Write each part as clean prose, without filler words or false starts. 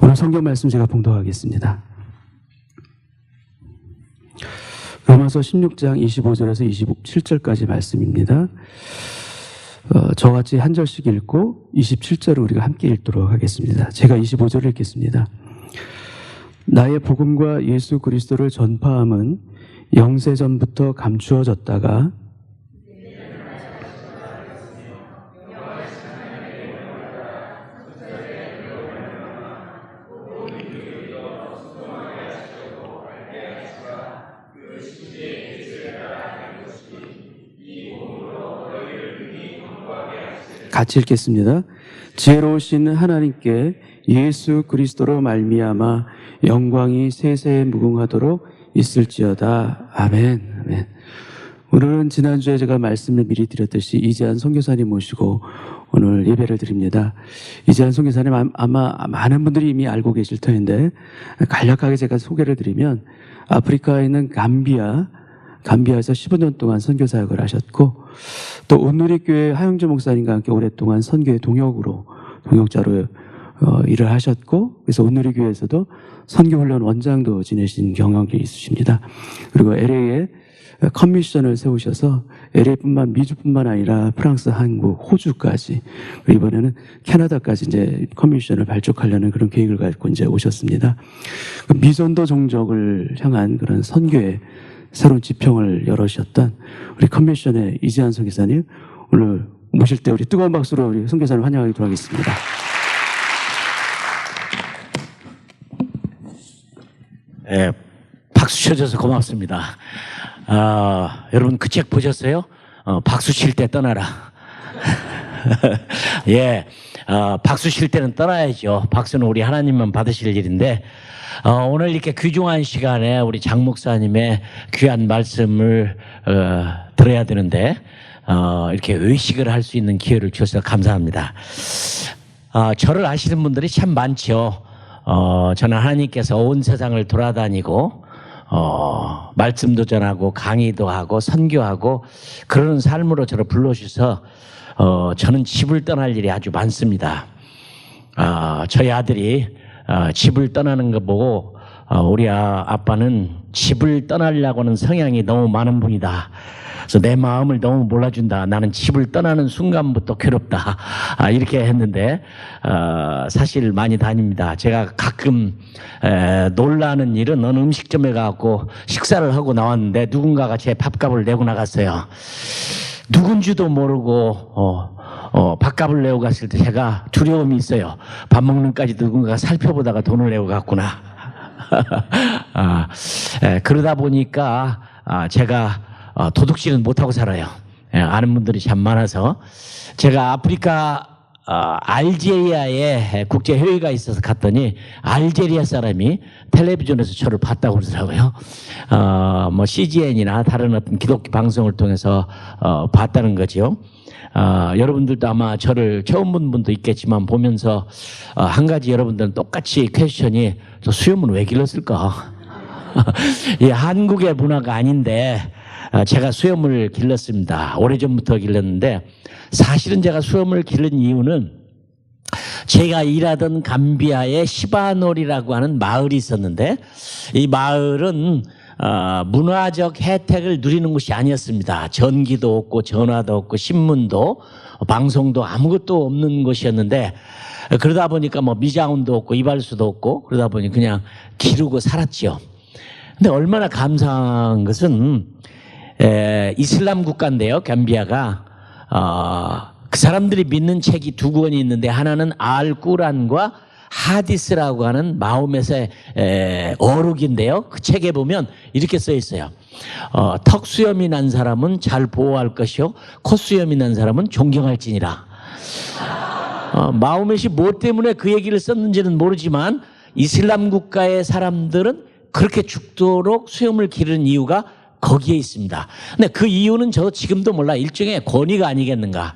오늘 성경 말씀 제가 봉독하겠습니다. 로마서 16장 25절에서 27절까지 말씀입니다. 저같이 한 절씩 읽고 27절을 우리가 함께 읽도록 하겠습니다. 제가 25절을 읽겠습니다. 나의 복음과 예수 그리스도를 전파함은 영세전부터 감추어졌다가 같이 읽겠습니다. 지혜로우신 하나님께 예수 그리스도로 말미암아 영광이 세세에 무궁하도록 있을지어다. 아멘. 아멘. 오늘은 지난주에 제가 말씀을 미리 드렸듯이 이재한 선교사님 모시고 오늘 예배를 드립니다. 이재한 선교사님 아마 많은 분들이 이미 알고 계실 터인데 간략하게 제가 소개를 드리면 아프리카에 있는 감비아에서 15년 동안 선교사역을 하셨고 또 온누리교회 하영주 목사님과 함께 오랫동안 선교의 동역자로 일을 하셨고 그래서 온누리교회에서도 선교훈련 원장도 지내신 경험이 있으십니다. 그리고 LA에 커미션을 세우셔서 미주뿐만 아니라 프랑스, 한국, 호주까지 그리고 이번에는 캐나다까지 이제 커미션을 발족하려는 그런 계획을 갖고 이제 오셨습니다. 미전도 종족을 향한 그런 선교의 새로운 지평을 열으셨던 우리 커미션의 이재한 선교사님 오늘 모실 때 우리 뜨거운 박수로 우리 선교사님 환영하도록 하겠습니다. 네, 박수 쳐줘서 고맙습니다. 여러분 그 책 보셨어요? 박수 칠 때 떠나라. 예, 박수 칠 때는 떠나야죠. 박수는 우리 하나님만 받으실 일인데 오늘 이렇게 귀중한 시간에 우리 장 목사님의 귀한 말씀을 들어야 되는데 이렇게 의식을 할 수 있는 기회를 주셔서 감사합니다. 저를 아시는 분들이 참 많죠. 저는 하나님께서 온 세상을 돌아다니고 말씀도 전하고 강의도 하고 선교하고 그러는 삶으로 저를 불러주셔서 저는 집을 떠날 일이 아주 많습니다. 저희 아들이 집을 떠나는 거 보고 우리 아빠는 집을 떠나려고 하는 성향이 너무 많은 분이다. 그래서 내 마음을 너무 몰라준다. 나는 집을 떠나는 순간부터 괴롭다. 이렇게 했는데 사실 많이 다닙니다. 제가 가끔 놀라는 일은 어느 음식점에 가고 식사를 하고 나왔는데 누군가가 제 밥값을 내고 나갔어요. 누군지도 모르고 밥값을 내고 갔을 때 제가 두려움이 있어요. 밥 먹는까지 누군가가 살펴보다가 돈을 내고 갔구나. 그러다 보니까 제가 도둑질은 못하고 살아요. 아는 분들이 참 많아서 제가 아프리카 알제리아에 국제회의가 있어서 갔더니 알제리아 사람이 텔레비전에서 저를 봤다고 그러더라고요. 뭐 CGN이나 다른 어떤 기독교 방송을 통해서 봤다는 거죠. 여러분들도 아마 저를 처음 본 분도 있겠지만 보면서 한 가지 여러분들은 똑같이 퀘스천이 저 수염은 왜 길렀을까? 이 한국의 문화가 아닌데 제가 수염을 길렀습니다. 오래전부터 길렀는데 사실은 제가 수염을 기른 이유는 제가 일하던 감비아에 시바놀이라고 하는 마을이 있었는데 이 마을은 문화적 혜택을 누리는 곳이 아니었습니다. 전기도 없고 전화도 없고 신문도 방송도 아무것도 없는 곳이었는데 그러다 보니까 뭐 미자원도 없고 이발소도 없고 그러다 보니 그냥 기르고 살았죠. 근데 얼마나 감사한 것은 이슬람 국가인데요. 감비아가 그 사람들이 믿는 책이 두 권이 있는데 하나는 알꾸란과 하디스라고 하는 마호멧의 어록인데요. 그 책에 보면 이렇게 써 있어요. 턱수염이 난 사람은 잘 보호할 것이요 콧수염이 난 사람은 존경할지니라. 마호멧이 뭐 때문에 그 얘기를 썼는지는 모르지만 이슬람 국가의 사람들은 그렇게 죽도록 수염을 기르는 이유가 거기에 있습니다. 근데 그 이유는 저 지금도 몰라. 일종의 권위가 아니겠는가.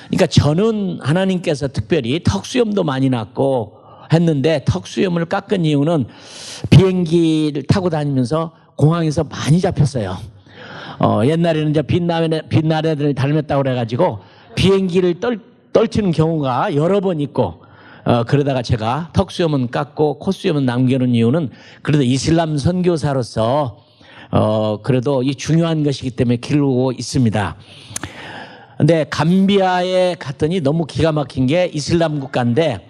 그러니까 저는 하나님께서 특별히 턱수염도 많이 났고 했는데 턱수염을 깎은 이유는 비행기를 타고 다니면서 공항에서 많이 잡혔어요. 옛날에는 이제 빛나래들을 닮았다고 그래가지고 비행기를 떨치는 경우가 여러 번 있고 그러다가 제가 턱수염은 깎고 콧수염은 남겨놓은 이유는 그래도 이슬람 선교사로서 그래도 이 중요한 것이기 때문에 기르고 있습니다. 근데 감비아에 갔더니 너무 기가 막힌 게 이슬람 국가인데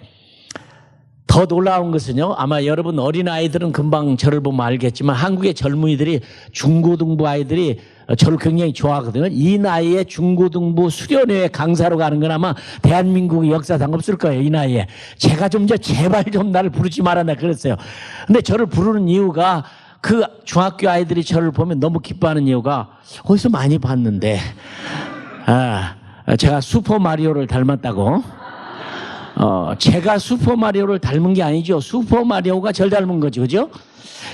더 놀라운 것은요, 아마 여러분 어린아이들은 금방 저를 보면 알겠지만 한국의 젊은이들이 중고등부 아이들이 저를 굉장히 좋아하거든요. 이 나이에 중고등부 수련회 강사로 가는 건 아마 대한민국의 역사상 없을 거예요. 이 나이에. 제가 좀 제발 좀 나를 부르지 말아라 그랬어요. 근데 저를 부르는 이유가 그 중학교 아이들이 저를 보면 너무 기뻐하는 이유가 어디서 많이 봤는데 제가 슈퍼마리오를 닮았다고. 제가 슈퍼마리오를 닮은 게 아니죠. 슈퍼마리오가 절 닮은 거죠. 그죠?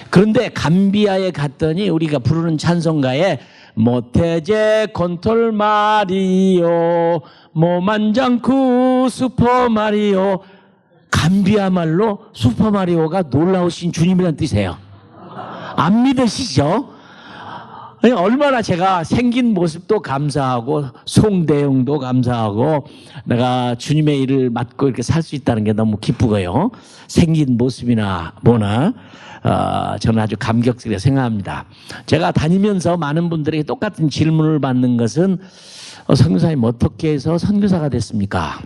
그런데 감비아에 갔더니 우리가 부르는 찬송가에 모태제 콘톨 마리오 모만장쿠 슈퍼마리오, 감비아 말로 슈퍼마리오가 놀라우신 주님이라는 뜻이에요. 안 믿으시죠? 얼마나 제가 생긴 모습도 감사하고 송대용도 감사하고 내가 주님의 일을 맡고 이렇게 살 수 있다는 게 너무 기쁘고요. 생긴 모습이나 뭐나 저는 아주 감격스럽게 생각합니다. 제가 다니면서 많은 분들에게 똑같은 질문을 받는 것은 선교사님 어떻게 해서 선교사가 됐습니까?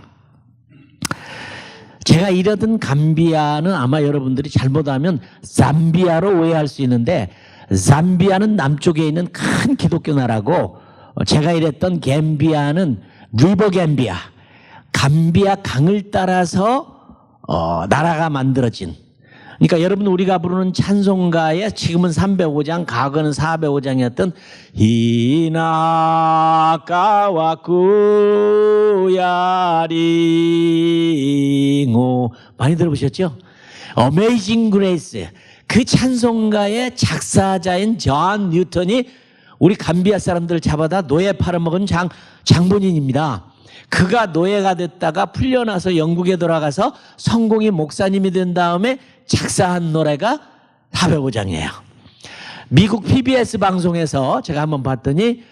제가 이러던 감비아는 아마 여러분들이 잘못하면 잠비아로 오해할 수 있는데 잠비아는 남쪽에 있는 큰 기독교 나라고 제가 이랬던 감비아는 리버 감비아, 감비아 강을 따라서 나라가 만들어진. 그러니까 여러분 우리가 부르는 찬송가에 지금은 305장, 과거는 405장이었던 이나가와 구야링오 많이 들어보셨죠? 어메이징 그레이스. 그 찬송가의 작사자인 존 뉴턴이 우리 감비아 사람들을 잡아다 노예 팔아먹은 장본인입니다. 그가 노예가 됐다가 풀려나서 영국에 돌아가서 성공의 목사님이 된 다음에 작사한 노래가 405장이에요. 미국 PBS 방송에서 제가 한번 봤더니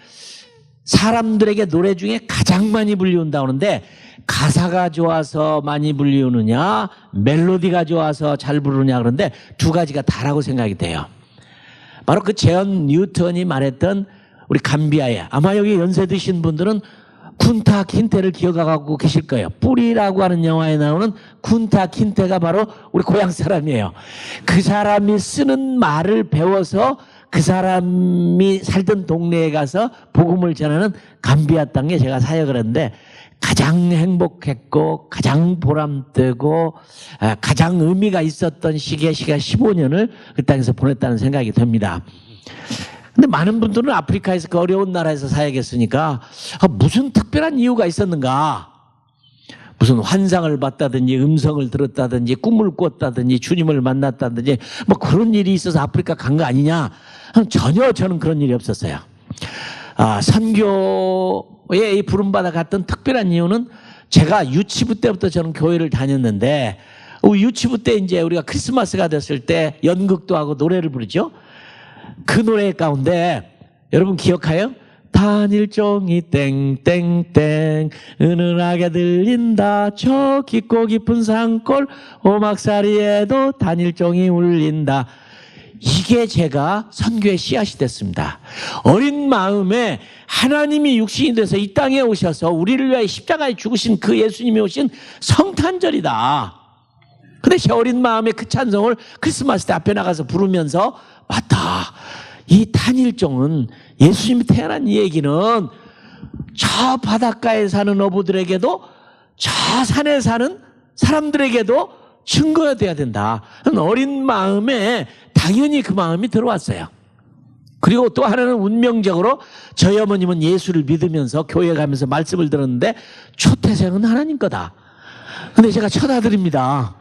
사람들에게 노래 중에 가장 많이 불리운다 하는데 가사가 좋아서 많이 불리우느냐 멜로디가 좋아서 잘 부르느냐 그런데 두 가지가 다라고 생각이 돼요. 바로 그 존 뉴턴이 말했던 우리 감비아에, 아마 여기 연세 드신 분들은 쿤타 킨테를 기억하고 계실 거예요. 뿌리라고 하는 영화에 나오는 쿤타 킨테가 바로 우리 고향 사람이에요. 그 사람이 쓰는 말을 배워서 그 사람이 살던 동네에 가서 복음을 전하는 감비아 땅에 제가 사역을 했는데 가장 행복했고 가장 보람되고 가장 의미가 있었던 시기가 15년을 그 땅에서 보냈다는 생각이 듭니다. 근데 많은 분들은 아프리카에서 그 어려운 나라에서 사역했으니까 무슨 특별한 이유가 있었는가? 무슨 환상을 봤다든지 음성을 들었다든지 꿈을 꿨다든지 주님을 만났다든지 뭐 그런 일이 있어서 아프리카 간 거 아니냐? 전혀 저는 그런 일이 없었어요. 선교에 부름받아 갔던 특별한 이유는 제가 유치부 때부터 저는 교회를 다녔는데 유치부 때 이제 우리가 크리스마스가 됐을 때 연극도 하고 노래를 부르죠. 그 노래 가운데 여러분 기억해요? 단일종이 땡땡땡 은은하게 들린다 저 깊고 깊은 산골 오막살이에도 단일종이 울린다. 이게 제가 선교의 씨앗이 됐습니다. 어린 마음에 하나님이 육신이 돼서 이 땅에 오셔서 우리를 위하여 십자가에 죽으신 그 예수님이 오신 성탄절이다. 근데 제 어린 마음에 그 찬송을 크리스마스 때 앞에 나가서 부르면서 맞다. 이 단일종은 예수님이 태어난 이 얘기는 저 바닷가에 사는 어부들에게도 저 산에 사는 사람들에게도 증거가 돼야 된다. 어린 마음에 당연히 그 마음이 들어왔어요. 그리고 또 하나는 운명적으로 저희 어머님은 예수를 믿으면서 교회 가면서 말씀을 들었는데 초태생은 하나님 거다. 근데 제가 쳐다드립니다.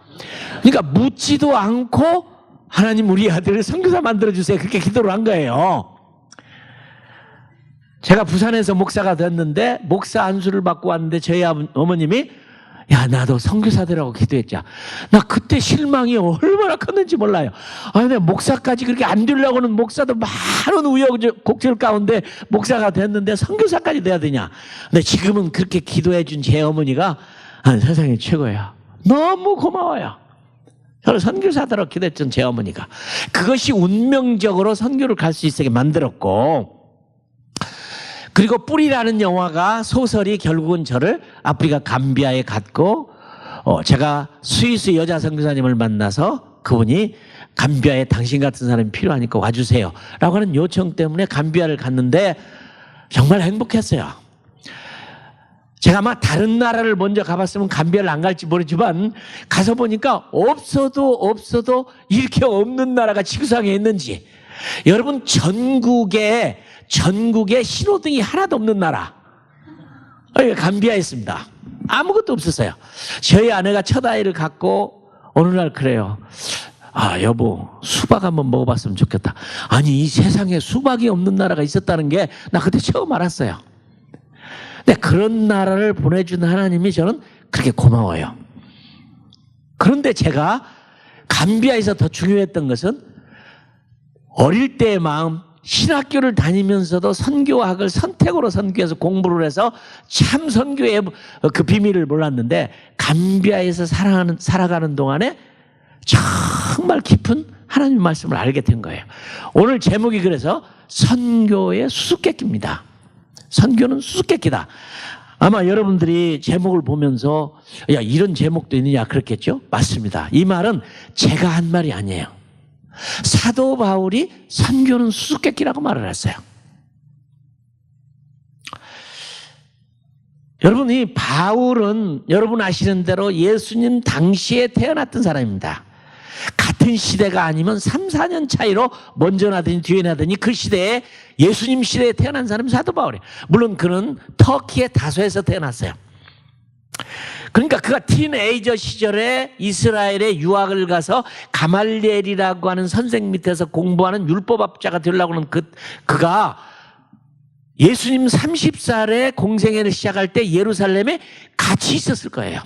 그러니까 묻지도 않고 하나님 우리 아들을 선교사 만들어주세요. 그렇게 기도를 한 거예요. 제가 부산에서 목사가 됐는데 목사 안수를 받고 왔는데 저희 어머님이 야 나도 선교사 되라고 기도했자. 나 그때 실망이 얼마나 컸는지 몰라요. 내가 목사까지 그렇게 안 되려고는 목사도 많은 우여곡절 가운데 목사가 됐는데 선교사까지 돼야 되냐. 근데 지금은 그렇게 기도해 준 제 어머니가 세상에 최고야. 너무 고마워요. 저를 선교사들로 기도했던 제 어머니가. 그것이 운명적으로 선교를 갈 수 있게 만들었고, 그리고 뿌리라는 영화가 소설이 결국은 저를 아프리카 감비아에 갔고, 제가 스위스 여자 선교사님을 만나서 그분이 감비아에 당신 같은 사람이 필요하니까 와주세요 라고 하는 요청 때문에 감비아를 갔는데 정말 행복했어요. 제가 아마 다른 나라를 먼저 가봤으면 감비아를 안 갈지 모르지만 가서 보니까 없어도 이렇게 없는 나라가 지구상에 있는지. 여러분, 전국에 신호등이 하나도 없는 나라, 감비아에 있습니다. 아무것도 없었어요. 저희 아내가 첫 아이를 갖고 어느 날 그래요. 아, 여보, 수박 한번 먹어봤으면 좋겠다. 아니, 이 세상에 수박이 없는 나라가 있었다는 게 나 그때 처음 알았어요. 근데 그런 나라를 보내준 하나님이 저는 그렇게 고마워요. 그런데 제가 감비아에서 더 중요했던 것은 어릴 때의 마음, 신학교를 다니면서도 선교학을 선택으로 선교해서 공부를 해서 참 선교의 그 비밀을 몰랐는데 감비아에서 살아가는 동안에 정말 깊은 하나님의 말씀을 알게 된 거예요. 오늘 제목이 그래서 선교의 수수께끼입니다. 선교는 수수께끼다. 아마 여러분들이 제목을 보면서 야, 이런 제목도 있느냐 그렇겠죠? 맞습니다. 이 말은 제가 한 말이 아니에요. 사도 바울이 선교는 수수께끼라고 말을 했어요. 여러분, 이 바울은 여러분 아시는 대로 예수님 당시에 태어났던 사람입니다. 같은 시대가 아니면 3, 4년 차이로 먼저 나더니 뒤에 나더니 그 시대에 예수님 시대에 태어난 사람이 사도 바울이에요. 물론 그는 터키의 다소에서 태어났어요. 그러니까 그가 티네이저 시절에 이스라엘에 유학을 가서 가말리엘이라고 하는 선생 밑에서 공부하는 율법학자가 되려고 하는 그가 예수님 30살에 공생애를 시작할 때 예루살렘에 같이 있었을 거예요.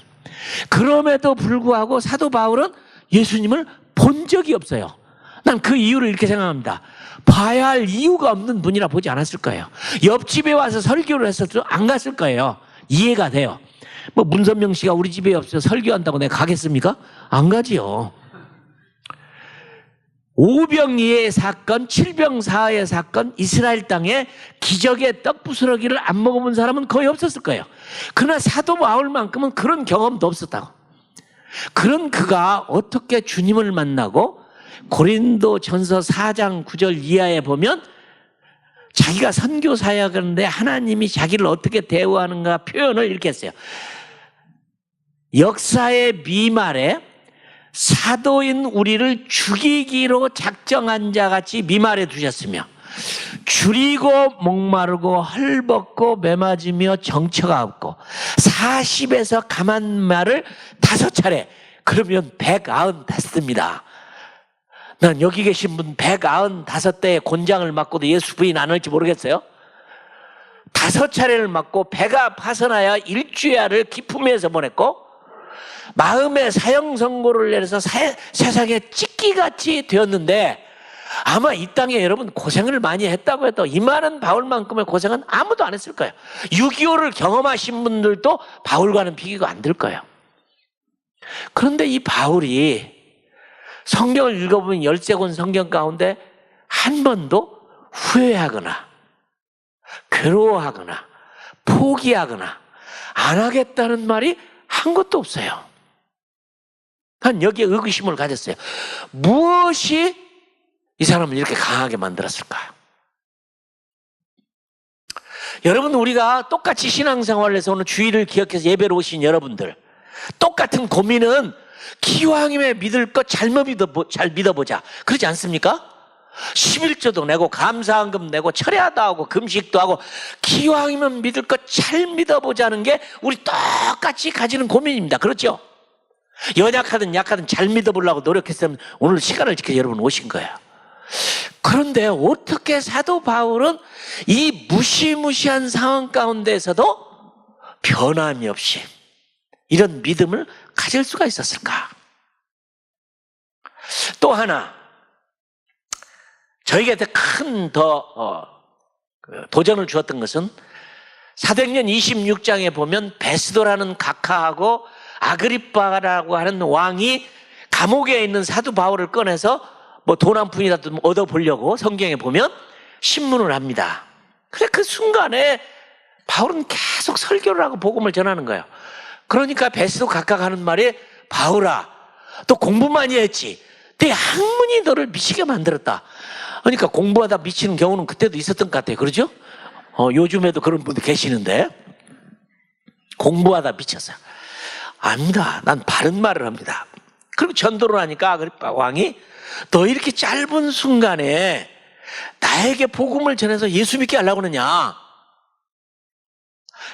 그럼에도 불구하고 사도 바울은 예수님을 본 적이 없어요. 난 그 이유를 이렇게 생각합니다. 봐야 할 이유가 없는 분이라 보지 않았을 거예요. 옆집에 와서 설교를 했어도 안 갔을 거예요. 이해가 돼요. 뭐 문선명 씨가 우리 집에 없어서 설교한다고 내가 가겠습니까? 안 가지요. 오병이의 사건, 칠병사의 사건, 이스라엘 땅에 기적의 떡 부스러기를 안 먹어본 사람은 거의 없었을 거예요. 그러나 사도 바울만큼은 그런 경험도 없었다고. 그런 그가 어떻게 주님을 만나고 고린도전서 4장 9절 이하에 보면 자기가 선교 사역하는데 하나님이 자기를 어떻게 대우하는가 표현을 이렇게 했어요. 역사의 미말에 사도인 우리를 죽이기로 작정한 자같이 미말해 두셨으며 줄이고 목마르고 헐벗고 매맞으며 정처가 없고 40에서 감한 말을 5차례 그러면 195입니다. 난 여기 계신 분 195대의 곤장을 맞고도 예수 부인 안 할지 모르겠어요. 5차례를 맞고 배가 파선하여 일주야를 기품에서 보냈고 마음의 사형 선고를 내려서 세상에 찢기같이 되었는데 아마 이 땅에 여러분 고생을 많이 했다고 해도 이 많은 바울만큼의 고생은 아무도 안 했을 거예요. 6.25를 경험하신 분들도 바울과는 비교가 안 될 거예요. 그런데 이 바울이 성경을 읽어보면 13권 성경 가운데 한 번도 후회하거나 괴로워하거나 포기하거나 안 하겠다는 말이 한 것도 없어요. 난 여기에 의구심을 가졌어요. 무엇이 이 사람을 이렇게 강하게 만들었을까요? 여러분, 우리가 똑같이 신앙생활을 해서 오늘 주일을 기억해서 예배로 오신 여러분들, 똑같은 고민은 기왕이면 믿을 것 잘 믿어보자. 그러지 않습니까? 11조도 내고 감사한금 내고 철야도 하고 금식도 하고 기왕이면 믿을 것 잘 믿어보자는 게 우리 똑같이 가지는 고민입니다. 그렇죠? 연약하든 약하든 잘 믿어보려고 노력했으면 오늘 시간을 지켜 여러분 오신 거예요. 그런데 어떻게 사도 바울은 이 무시무시한 상황 가운데에서도 변함이 없이 이런 믿음을 가질 수가 있었을까? 또 하나, 저에게 큰 도전을 주었던 것은 사도행전 26장에 보면 베스도라는 각하하고 아그리빠라고 하는 왕이 감옥에 있는 사도 바울을 꺼내서 뭐 돈 한 푼이라도 얻어보려고 성경에 보면 신문을 합니다. 그래 그 순간에 바울은 계속 설교를 하고 복음을 전하는 거예요. 그러니까 베스도 각각 하는 말이 바울아 또 공부 많이 했지. 내 학문이 너를 미치게 만들었다. 그러니까 공부하다 미치는 경우는 그때도 있었던 것 같아요. 그러죠? 요즘에도 그런 분들 계시는데 공부하다 미쳤어요. 아닙니다. 난 바른 말을 합니다. 그리고 전도를 하니까 아그리빠 왕이 너 이렇게 짧은 순간에 나에게 복음을 전해서 예수 믿게 하려고 그러냐.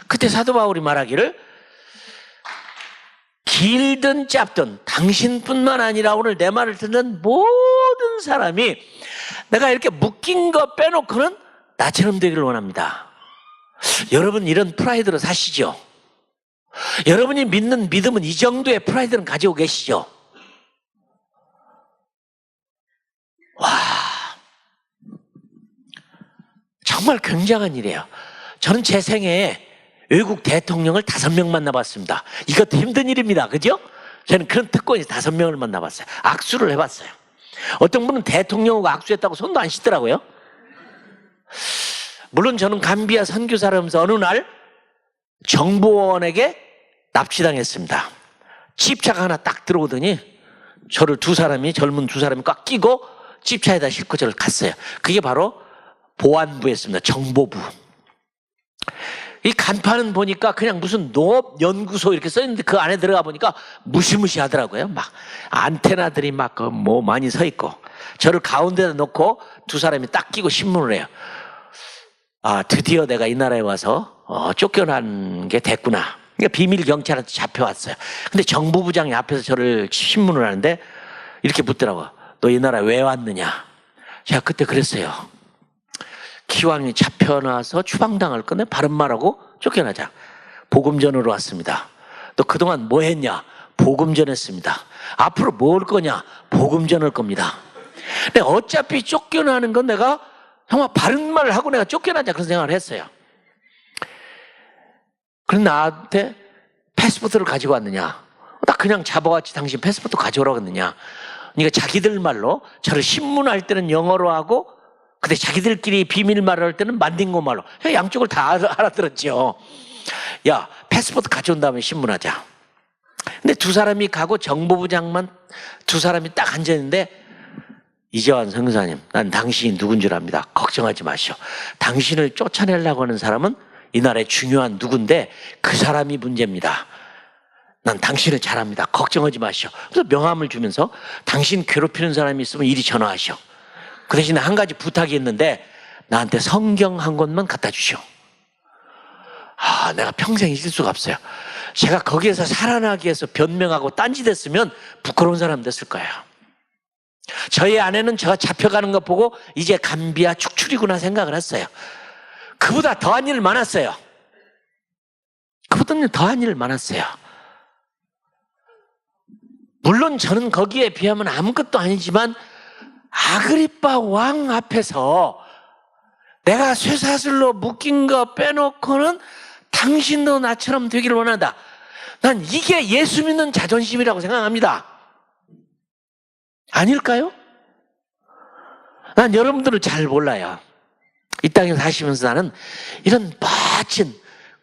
그때 사도 바울이 말하기를 길든 짧든 당신뿐만 아니라 오늘 내 말을 듣는 모든 사람이 내가 이렇게 묶인 거 빼놓고는 나처럼 되기를 원합니다. 여러분 이런 프라이드로 사시죠? 여러분이 믿는 믿음은 이 정도의 프라이드는 가지고 계시죠? 와, 정말 굉장한 일이에요. 저는 제 생애에 외국 대통령을 5명 만나봤습니다. 이것도 힘든 일입니다. 그죠? 저는 그런 특권이 5명을 만나봤어요. 악수를 해봤어요. 어떤 분은 대통령하고 악수했다고 손도 안 씻더라고요. 물론 저는 감비아 선교사를 하면서 어느 날 정보원에게 납치당했습니다. 집차가 하나 딱 들어오더니 저를 젊은 두 사람이 꽉 끼고 집차에다 싣고 저를 갔어요. 그게 바로 보안부였습니다. 정보부. 이 간판은 보니까 그냥 무슨 농업연구소 이렇게 써있는데 그 안에 들어가 보니까 무시무시하더라고요. 막 안테나들이 막 뭐 많이 서 있고 저를 가운데다 놓고 두 사람이 딱 끼고 신문을 해요. 아, 드디어 내가 이 나라에 와서 쫓겨난 게 됐구나. 그러니까 비밀 경찰한테 잡혀왔어요. 근데 정부부장이 앞에서 저를 신문을 하는데 이렇게 묻더라고요. 너 이 나라에 왜 왔느냐? 제가 그때 그랬어요. 기왕이 잡혀나서 추방당할 건데 바른 말하고 쫓겨나자. 복음 전으로 왔습니다. 너 그동안 뭐 했냐? 복음 전했습니다. 앞으로 뭐 할 거냐? 복음 전할 겁니다. 근데 어차피 쫓겨나는 건 내가 정말 바른 말을 하고 내가 쫓겨나자 그런 생각을 했어요. 그럼 나한테 패스포트를 가지고 왔느냐? 나 그냥 잡아왔지 당신 패스포트 가져오라고 했느냐? 그러니까 자기들 말로 저를 신문할 때는 영어로 하고 근데 자기들끼리 비밀 말을 할 때는 만딩고 말로 양쪽을 다 알아들었죠. 야, 패스포트 가져온 다음에 신문하자. 근데 두 사람이 가고 정보부장만 두 사람이 딱 앉아있는데 이재환 선교사님, 난 당신이 누군 줄 압니다. 걱정하지 마시오. 당신을 쫓아내려고 하는 사람은 이 나라의 중요한 누군데 그 사람이 문제입니다. 난 당신을 잘 압니다. 걱정하지 마시오. 그래서 명함을 주면서 당신 괴롭히는 사람이 있으면 이리 전화하시오. 그 대신에 한 가지 부탁이 있는데 나한테 성경 한 권만 갖다 주시오. 아, 내가 평생 잊을 수가 없어요. 제가 거기에서 살아나기 위해서 변명하고 딴짓했으면 부끄러운 사람 됐을 거예요. 저희 아내는 제가 잡혀가는 거 보고 이제 감비아 축출이구나 생각을 했어요. 그보다 더한 일 많았어요. 그보다 더한 일 많았어요. 물론 저는 거기에 비하면 아무것도 아니지만 아그리빠 왕 앞에서 내가 쇠사슬로 묶인 거 빼놓고는 당신도 나처럼 되기를 원한다. 난 이게 예수 믿는 자존심이라고 생각합니다. 아닐까요? 난 여러분들을 잘 몰라요. 이 땅에 사시면서 나는 이런 멋진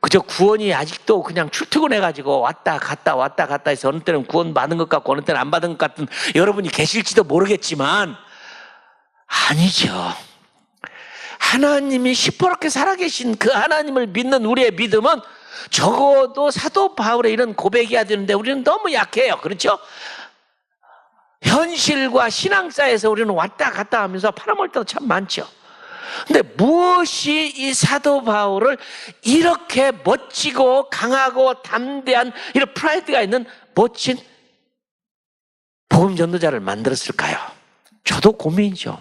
그저 구원이 아직도 그냥 출퇴근해가지고 왔다 갔다 해서 어느 때는 구원 받은 것 같고 어느 때는 안 받은 것 같은 여러분이 계실지도 모르겠지만 아니죠. 하나님이 시퍼렇게 살아계신 그 하나님을 믿는 우리의 믿음은 적어도 사도 바울의 이런 고백이어야 되는데 우리는 너무 약해요. 그렇죠? 현실과 신앙사에서 우리는 왔다 갔다 하면서 팔아먹을 때도 참 많죠. 근데 무엇이 이 사도 바울을 이렇게 멋지고 강하고 담대한 이런 프라이드가 있는 멋진 복음 전도자를 만들었을까요? 저도 고민이죠.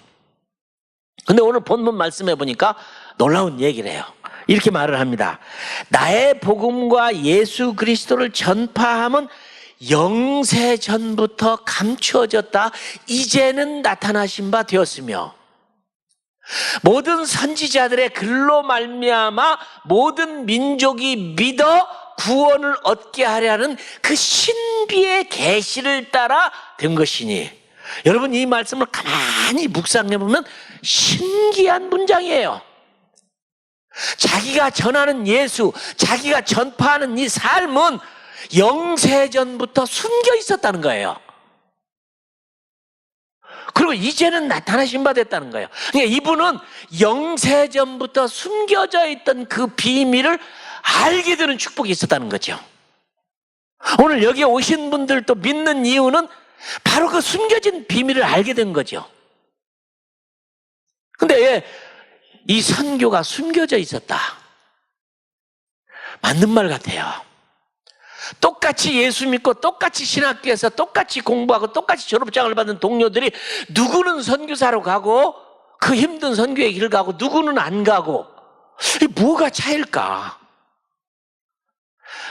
근데 오늘 본문 말씀해 보니까 놀라운 얘기를 해요. 이렇게 말을 합니다. 나의 복음과 예수 그리스도를 전파함은 영세 전부터 감추어졌다. 이제는 나타나신 바 되었으며 모든 선지자들의 글로 말미암아 모든 민족이 믿어 구원을 얻게 하려는 그 신비의 계시를 따라 된 것이니. 여러분, 이 말씀을 가만히 묵상해 보면 신기한 문장이에요. 자기가 전하는 예수, 자기가 전파하는 이 삶은 영세전부터 숨겨 있었다는 거예요. 그리고 이제는 나타나신 바 됐다는 거예요. 그러니까 이분은 영세전부터 숨겨져 있던 그 비밀을 알게 되는 축복이 있었다는 거죠. 오늘 여기 오신 분들도 믿는 이유는 바로 그 숨겨진 비밀을 알게 된 거죠. 근데 이 선교가 숨겨져 있었다. 맞는 말 같아요. 똑같이 예수 믿고 똑같이 신학교에서 똑같이 공부하고 똑같이 졸업장을 받은 동료들이 누구는 선교사로 가고 그 힘든 선교의 길을 가고 누구는 안 가고, 뭐가 차일까?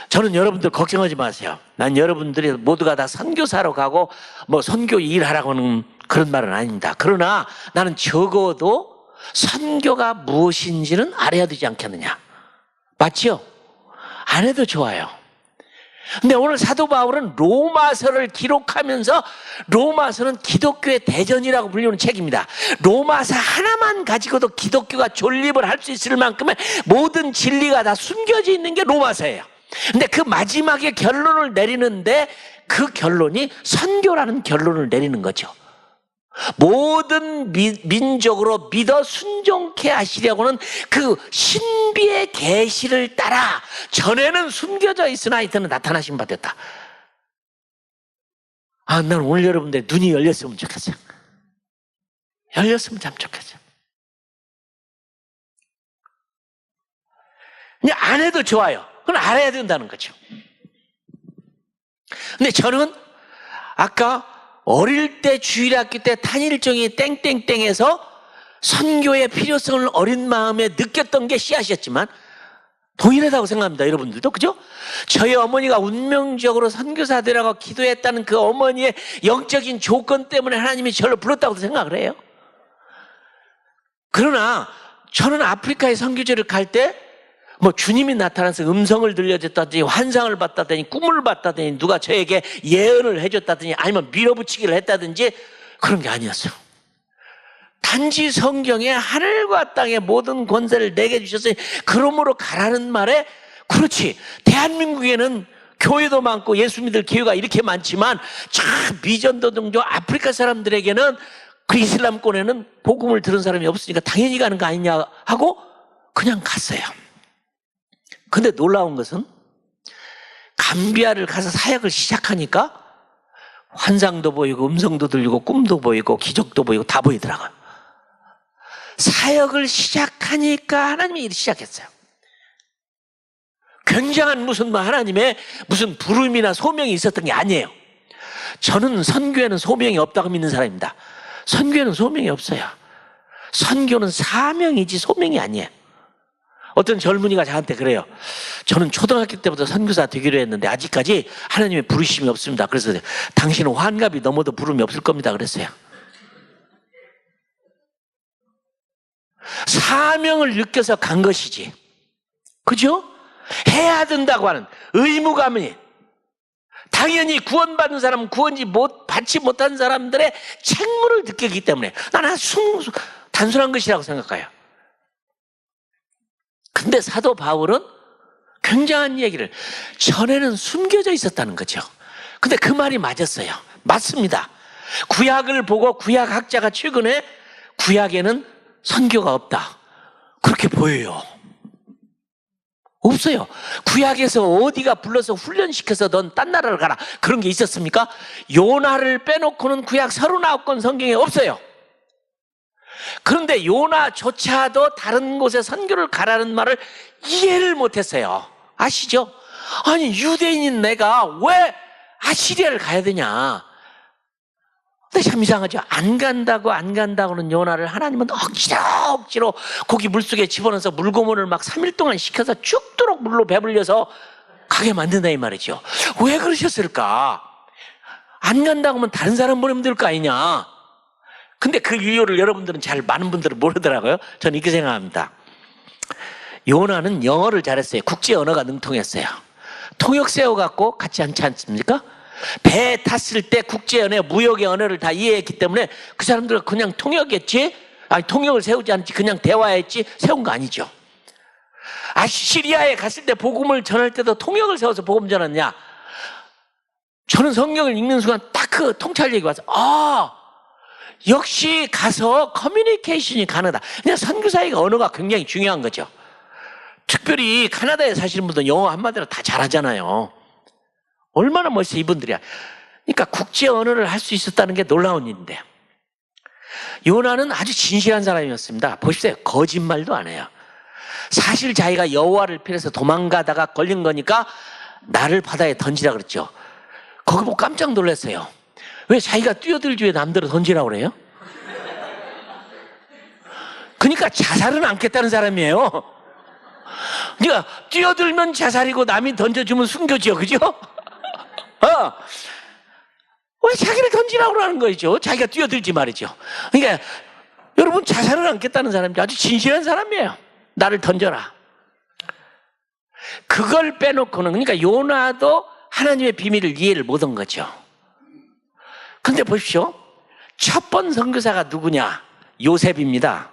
저는 여러분들 걱정하지 마세요. 난 여러분들이 모두가 다 선교사로 가고 뭐 선교 일하라고 하는 그런 말은 아닙니다. 그러나 나는 적어도 선교가 무엇인지는 알아야 되지 않겠느냐. 맞죠? 안 해도 좋아요. 근데 오늘 사도 바울은 로마서를 기록하면서, 로마서는 기독교의 대전이라고 불리는 책입니다. 로마서 하나만 가지고도 기독교가 존립을 할 수 있을 만큼의 모든 진리가 다 숨겨져 있는 게 로마서예요. 근데 그 마지막에 결론을 내리는데 그 결론이 선교라는 결론을 내리는 거죠. 모든 민족으로 믿어 순종케 하시려고는 그 신비의 계시를 따라 전에는 숨겨져 있으나 이때는 나타나신 바 됐다. 난 오늘 여러분들 눈이 열렸으면 좋겠어요. 열렸으면 참 좋겠어요. 그냥 안 해도 좋아요. 그건 알아야 된다는 거죠. 근데 저는 아까 어릴 때 주일학교 때 탄일종이 땡땡땡에서 선교의 필요성을 어린 마음에 느꼈던 게 씨앗이었지만 동일하다고 생각합니다. 여러분들도 그죠? 저희 어머니가 운명적으로 선교사 되라고 기도했다는 그 어머니의 영적인 조건 때문에 하나님이 저를 불렀다고 생각을 해요. 그러나 저는 아프리카의 선교지를 갈 때 뭐 주님이 나타나서 음성을 들려줬다든지 환상을 봤다든지 꿈을 봤다든지 누가 저에게 예언을 해줬다든지 아니면 밀어붙이기를 했다든지 그런 게 아니었어요. 단지 성경에 하늘과 땅의 모든 권세를 내게 주셨으니 그러므로 가라는 말에, 그렇지, 대한민국에는 교회도 많고 예수 믿을 기회가 이렇게 많지만 참 미전도 등조 아프리카 사람들에게는 그 이슬람권에는 복음을 들은 사람이 없으니까 당연히 가는 거 아니냐 하고 그냥 갔어요. 근데 놀라운 것은 감비아를 가서 사역을 시작하니까 환상도 보이고 음성도 들리고 꿈도 보이고 기적도 보이고 다 보이더라고요. 사역을 시작하니까 하나님이 일을 시작했어요. 굉장한 무슨 하나님의 무슨 부름이나 소명이 있었던 게 아니에요. 저는 선교에는 소명이 없다고 믿는 사람입니다. 선교에는 소명이 없어요. 선교는 사명이지 소명이 아니에요. 어떤 젊은이가 저한테 그래요. 저는 초등학교 때부터 선교사 되기로 했는데 아직까지 하나님의 부르심이 없습니다. 그래서 당신은 환갑이 넘어도 부름이 없을 겁니다. 그랬어요. 사명을 느껴서 간 것이지. 그죠? 해야 된다고 하는 의무감이, 당연히 구원받은 사람은 구원지 받지 못한 사람들의 책무를 느끼기 때문에 나는 아주 단순한 것이라고 생각해요. 근데 사도 바울은 굉장한 얘기를, 전에는 숨겨져 있었다는 거죠. 근데 그 말이 맞았어요. 맞습니다. 구약을 보고 구약학자가 최근에 구약에는 선교가 없다 그렇게 보여요. 없어요. 구약에서 어디가 불러서 훈련시켜서 넌 딴 나라를 가라 그런 게 있었습니까? 요나를 빼놓고는 구약 39권 성경에 없어요. 그런데 요나조차도 다른 곳에 선교를 가라는 말을 이해를 못했어요. 아시죠? 아니 유대인인 내가 왜 아시리아를 가야 되냐. 근데 참 이상하죠. 안 간다고는 요나를 하나님은 억지로 고기 물속에 집어넣어서 물고문을 막 3일 동안 시켜서 죽도록 물로 배불려서 가게 만든다 이 말이죠. 왜 그러셨을까? 안 간다고 하면 다른 사람 보내면 될 거 아니냐. 근데 그 이유를 여러분들은 많은 분들은 모르더라고요. 저는 이렇게 생각합니다. 요나는 영어를 잘했어요. 국제 언어가 능통했어요. 통역 세워갖고 같이 않지 않습니까? 배에 탔을 때 국제연애, 무역의 언어를 다 이해했기 때문에 그 사람들은 그냥 통역했지, 아니 통역을 세우지 않지, 그냥 대화했지 세운 거 아니죠. 시리아에 갔을 때 복음을 전할 때도 통역을 세워서 복음 전했냐? 저는 성경을 읽는 순간 딱 그 통찰력이 와서 역시 가서 커뮤니케이션이 가능하다. 그냥 선교사의 언어가 굉장히 중요한 거죠. 특별히 카나다에 사시는 분들은 영어 한마디로 다 잘하잖아요. 얼마나 멋있어 이분들이야. 그러니까 국제 언어를 할 수 있었다는 게 놀라운 일인데, 요나는 아주 진실한 사람이었습니다. 보십시오. 거짓말도 안 해요. 사실 자기가 여호와를 피해서 도망가다가 걸린 거니까 나를 바다에 던지라 그랬죠. 거기 보고 깜짝 놀랐어요. 왜 자기가 뛰어들지 왜 남들을 던지라고 그래요? 그러니까 자살은 않겠다는 사람이에요. 그러니까 뛰어들면 자살이고 남이 던져주면 순교죠. 그죠? 왜 자기를 던지라고 하는 거죠? 자기가 뛰어들지 말이죠. 그러니까 여러분, 자살은 않겠다는 사람이 아주 진실한 사람이에요. 나를 던져라. 그걸 빼놓고는, 그러니까 요나도 하나님의 비밀을 이해를 못한 거죠. 근데 보십시오. 첫 번 선교사가 누구냐? 요셉입니다.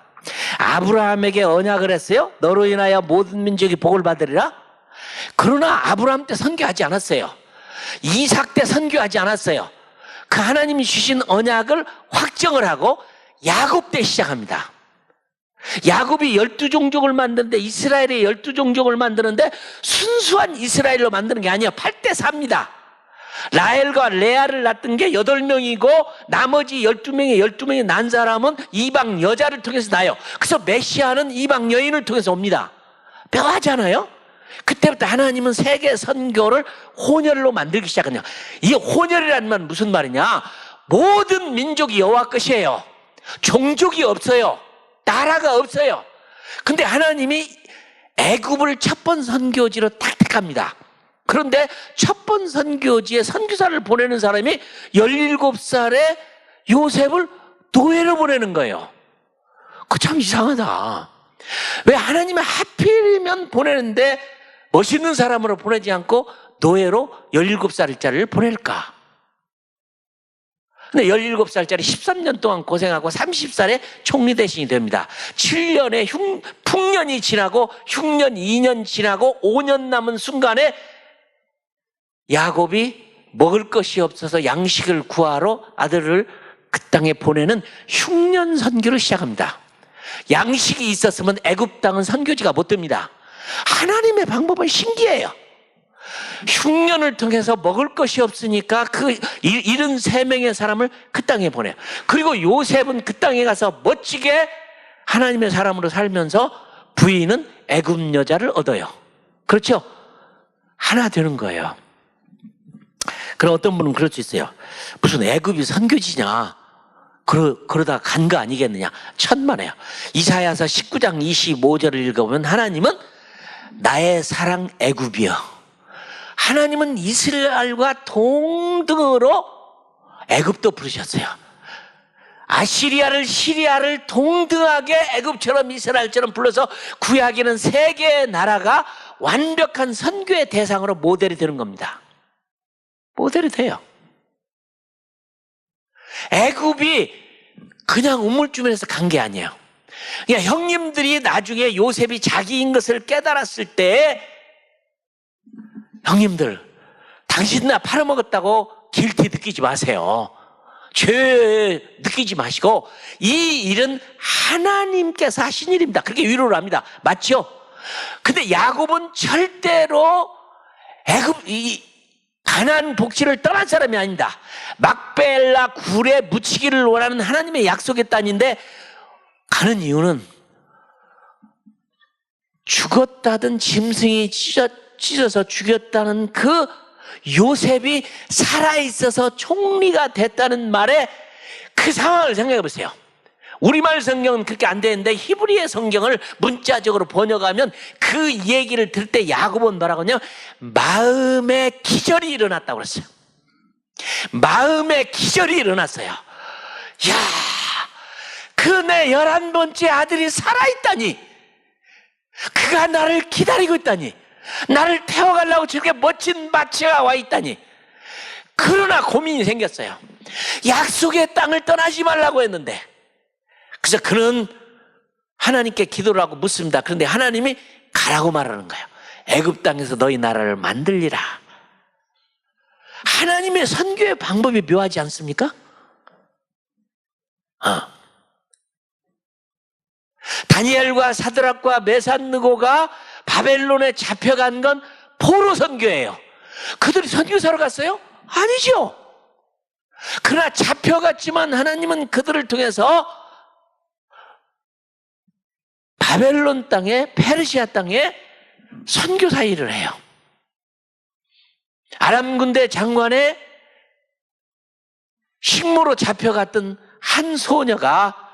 아브라함에게 언약을 했어요. 너로 인하여 모든 민족이 복을 받으리라. 그러나 아브라함 때 선교하지 않았어요. 이삭 때 선교하지 않았어요. 그 하나님이 주신 언약을 확정을 하고 야곱 때 시작합니다. 야곱이 12종족을 만드는데, 이스라엘의 12종족을 만드는데 순수한 이스라엘로 만드는 게 아니에요. 8대 4입니다. 라헬과 레아를 낳았던 게 8명이고 나머지 12명이 난 사람은 이방 여자를 통해서 나요. 그래서 메시아는 이방 여인을 통해서 옵니다. 뼈하잖아요. 그때부터 하나님은 세계 선교를 혼혈로 만들기 시작하냐. 이 혼혈이라는 말은 무슨 말이냐? 모든 민족이 여호와 것이에요. 종족이 없어요. 나라가 없어요. 근데 하나님이 애굽을 첫 번 선교지로 딱 택합니다. 그런데 첫 번 선교지에 선교사를 보내는 사람이 17살의 요셉을 노예로 보내는 거예요. 그거 참 이상하다. 왜 하나님이 하필이면 보내는데 멋있는 사람으로 보내지 않고 노예로 17살짜리를 보낼까? 근데 17살짜리 13년 동안 고생하고 30살에 총리 대신이 됩니다. 7년의 풍년이 지나고 흉년 2년 지나고 5년 남은 순간에 야곱이 먹을 것이 없어서 양식을 구하러 아들을 그 땅에 보내는 흉년 선교를 시작합니다. 양식이 있었으면 애굽 땅은 선교지가 못 됩니다. 하나님의 방법은 신기해요. 흉년을 통해서 먹을 것이 없으니까 그 73명의 사람을 그 땅에 보내요. 그리고 요셉은 그 땅에 가서 멋지게 하나님의 사람으로 살면서 부인은 애굽 여자를 얻어요. 그렇죠? 하나 되는 거예요. 그럼 어떤 분은 그럴 수 있어요. 무슨 애굽이 선교지냐? 그러다 간 거 아니겠느냐? 천만에요. 이사야서 19장 25절을 읽어보면 하나님은 나의 사랑 애굽이여. 하나님은 이스라엘과 동등으로 애굽도 부르셨어요. 시리아를 동등하게 애굽처럼 이스라엘처럼 불러서 구약에는 세 개의 나라가 완벽한 선교의 대상으로 모델이 되는 겁니다. 모델이 돼요. 애굽이 그냥 우물쭈물에서 간 게 아니에요. 그냥 형님들이 나중에 요셉이 자기인 것을 깨달았을 때, 형님들, 당신 나 팔아먹었다고 길티 느끼지 마세요. 죄 느끼지 마시고 이 일은 하나님께서 하신 일입니다. 그렇게 위로를 합니다. 맞죠? 근데 야곱은 절대로 가나안 복지를 떠난 사람이 아닙니다. 막벨라 굴에 묻히기를 원하는 하나님의 약속의 땅인데 가는 이유는 죽었다던 짐승이 찢어서 죽였다는 그 요셉이 살아있어서 총리가 됐다는 말에 그 상황을 생각해 보세요. 우리말 성경은 그렇게 안 되는데 히브리의 성경을 문자적으로 번역하면 그 얘기를 들을 때 야곱은 뭐라고 하냐면 마음의 기절이 일어났다고 그랬어요. 마음의 기절이 일어났어요. 야, 그 내 11번째 아들이 살아있다니, 그가 나를 기다리고 있다니, 나를 태워가려고 저렇게 멋진 마차가 와 있다니. 그러나 고민이 생겼어요. 약속의 땅을 떠나지 말라고 했는데. 그래서 그는 하나님께 기도를 하고 묻습니다. 그런데 하나님이 가라고 말하는 거예요. 애굽 땅에서 너희 나라를 만들리라. 하나님의 선교의 방법이 묘하지 않습니까? 다니엘과 사드락과 메산느고가 바벨론에 잡혀간 건 포로 선교예요. 그들이 선교사로 갔어요? 아니죠. 그러나 잡혀갔지만 하나님은 그들을 통해서 바벨론 땅에, 페르시아 땅에 선교사 일을 해요. 아람 군대 장관의 식모로 잡혀갔던 한 소녀가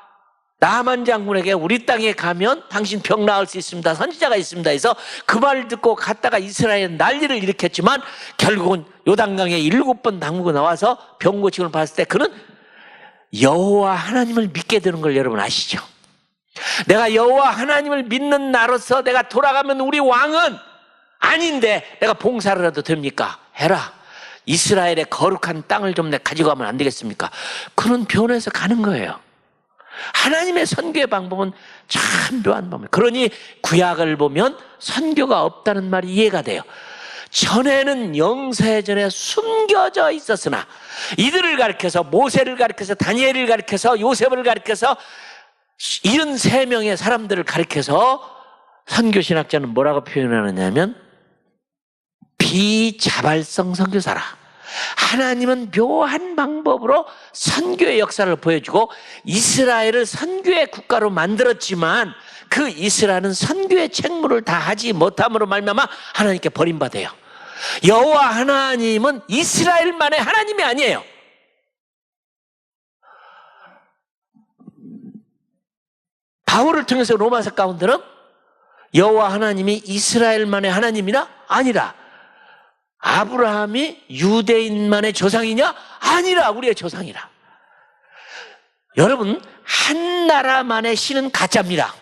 나만 장군에게 우리 땅에 가면 당신 병 나을 수 있습니다. 선지자가 있습니다 해서 그 말을 듣고 갔다가 이스라엘 난리를 일으켰지만 결국은 요단강에 7번 담그고 나와서 병 고침을 받았을 때 그는 여호와 하나님을 믿게 되는 걸 여러분 아시죠? 내가 여호와 하나님을 믿는 나로서 내가 돌아가면 우리 왕은 아닌데 내가 봉사를 해도 됩니까? 해라. 이스라엘의 거룩한 땅을 좀 내가 가지고 가면 안 되겠습니까? 그는 변해서 가는 거예요. 하나님의 선교의 방법은 참 묘한 방법. 그러니 구약을 보면 선교가 없다는 말이 이해가 돼요. 전에는 영세전에 숨겨져 있었으나 이들을 가리켜서 모세를 가리켜서 다니엘을 가리켜서 요셉을 가리켜서 73명의 사람들을 가리켜서 선교신학자는 뭐라고 표현하느냐면 비자발성 선교사라. 하나님은 묘한 방법으로 선교의 역사를 보여주고 이스라엘을 선교의 국가로 만들었지만 그 이스라엘은 선교의 책무를 다하지 못함으로 말미암아 하나님께 버림받아요. 여호와 하나님은 이스라엘만의 하나님이 아니에요. 바울을 통해서 로마서 가운데는 여호와 하나님이 이스라엘만의 하나님이나 아니라 아브라함이 유대인만의 조상이냐? 아니라 우리의 조상이라. 여러분, 한 나라만의 신은 가짜입니다.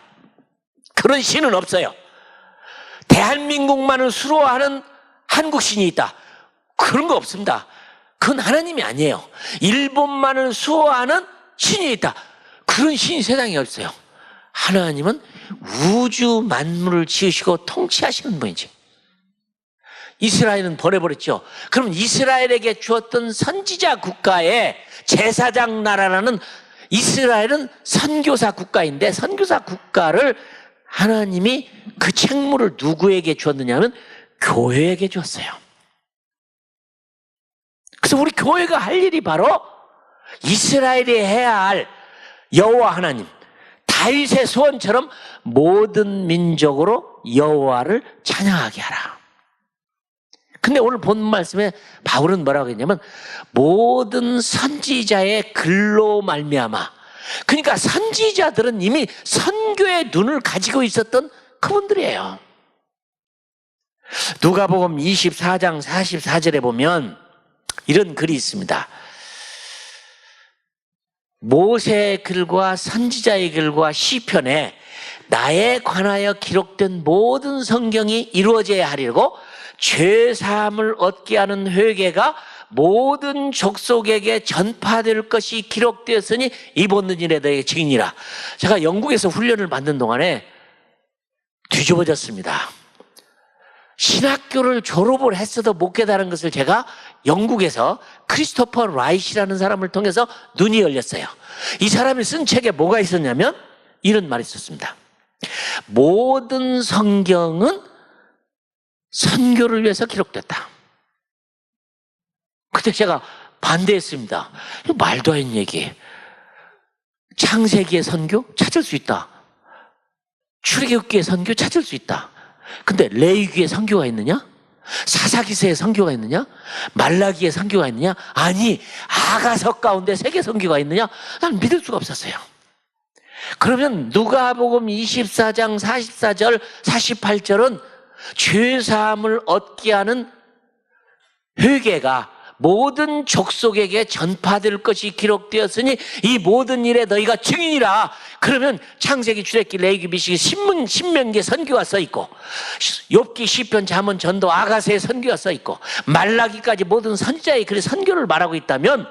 그런 신은 없어요. 대한민국만을 수로하는 한국신이 있다. 그런 거 없습니다. 그건 하나님이 아니에요. 일본만을 수호하는 신이 있다. 그런 신이 세상에 없어요. 하나님은 우주 만물을 지으시고 통치하시는 분이지. 이스라엘은 버려버렸죠. 그럼 이스라엘에게 주었던 선지자 국가의 제사장 나라라는 이스라엘은 선교사 국가인데 선교사 국가를 하나님이 그 책무를 누구에게 주었느냐면 교회에게 주었어요. 그래서 우리 교회가 할 일이 바로 이스라엘이 해야 할 여호와 하나님, 다윗의 소원처럼 모든 민족으로 여호와를 찬양하게 하라. 근데 오늘 본 말씀에 바울은 뭐라고 했냐면 모든 선지자의 글로 말미암아. 그러니까 선지자들은 이미 선교의 눈을 가지고 있었던 그분들이에요. 누가복음 24장 44절에 보면 이런 글이 있습니다. 모세의 글과 선지자의 글과 시편에 나에 관하여 기록된 모든 성경이 이루어져야 하리고 죄사함을 얻게 하는 회개가 모든 족속에게 전파될 것이 기록되었으니 이 보는 일에 너에게 증인이라. 제가 영국에서 훈련을 받는 동안에 뒤집어졌습니다. 신학교를 졸업을 했어도 못 깨달은 것을 제가 영국에서 크리스토퍼 라이시라는 사람을 통해서 눈이 열렸어요. 이 사람이 쓴 책에 뭐가 있었냐면 이런 말이 있었습니다. 모든 성경은 선교를 위해서 기록됐다. 그때 제가 반대했습니다. 말도 안 되는 얘기. 창세기의 선교 찾을 수 있다. 출애굽기의 선교 찾을 수 있다. 근데 레위기의 선교가 있느냐? 사사기서의 선교가 있느냐? 말라기의 선교가 있느냐? 아니, 아가서 가운데 세계 선교가 있느냐? 난 믿을 수가 없었어요. 그러면 누가복음 24장 44절 48절은 죄사함을 얻게 하는 회개가 모든 족속에게 전파될 것이 기록되었으니 이 모든 일에 너희가 증인이라. 그러면 창세기, 출애굽기, 레위기, 미시기, 신명기에 선교가 써 있고, 욥기, 시편, 잠언, 전도, 아가서에 선교가 써 있고, 말라기까지 모든 선지자의 글에 선교를 말하고 있다면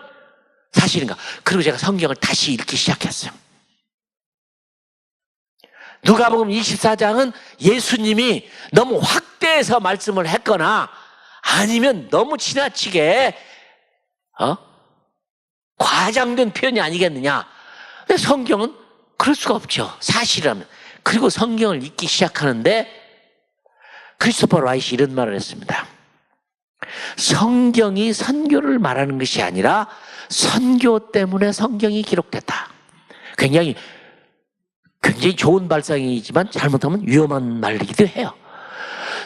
사실인가? 그리고 제가 성경을 다시 읽기 시작했어요. 누가복음 24장은 예수님이 너무 확대해서 말씀을 했거나 아니면 너무 지나치게 과장된 표현이 아니겠느냐. 근데 성경은 그럴 수가 없죠, 사실이라면. 그리고 성경을 읽기 시작하는데 크리스토퍼 라이시 이런 말을 했습니다. 성경이 선교를 말하는 것이 아니라 선교 때문에 성경이 기록됐다. 굉장히 좋은 발상이지만 잘못하면 위험한 말이기도 해요.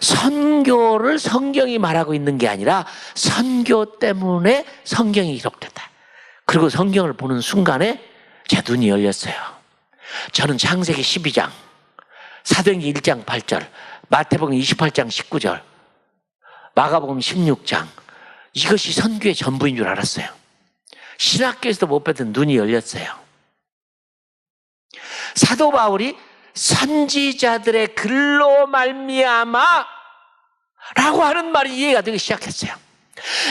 선교를 성경이 말하고 있는 게 아니라 선교 때문에 성경이 기록됐다. 그리고 성경을 보는 순간에 제 눈이 열렸어요. 저는 창세기 12장, 사도행전 1장 8절, 마태복음 28장 19절, 마가복음 16장, 이것이 선교의 전부인 줄 알았어요. 신학교에서도 못 뵀던 눈이 열렸어요. 사도 바울이 선지자들의 글로 말미암아 라고 하는 말이 이해가 되기 시작했어요.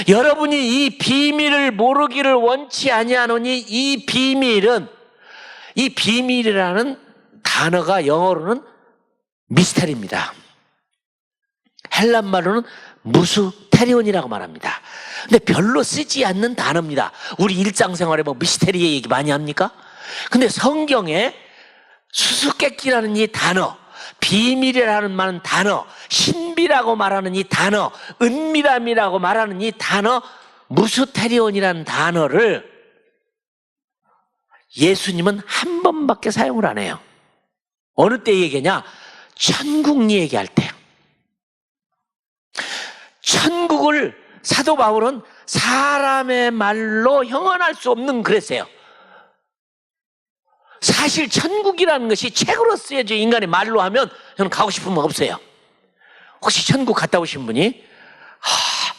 여러분이 이 비밀을 모르기를 원치 아니하노니 이 비밀이라는 단어가 영어로는 미스테리입니다. 헬란말로는 무스테리온이라고 말합니다. 근데 별로 쓰지 않는 단어입니다. 우리 일상생활에 뭐 미스테리 얘기 많이 합니까? 근데 성경에 수수께끼라는 이 단어, 비밀이라는 말은 단어, 신비라고 말하는 이 단어, 은밀함이라고 말하는 이 단어, 무스테리온이라는 단어를 예수님은 한 번밖에 사용을 안 해요. 어느 때 얘기냐? 천국 얘기할 때요. 천국을 사도 바울은 사람의 말로 형언할 수 없는 그랬어요. 사실 천국이라는 것이 책으로 쓰여져 인간의 말로 하면 저는 가고 싶은 분 없어요. 혹시 천국 갔다 오신 분이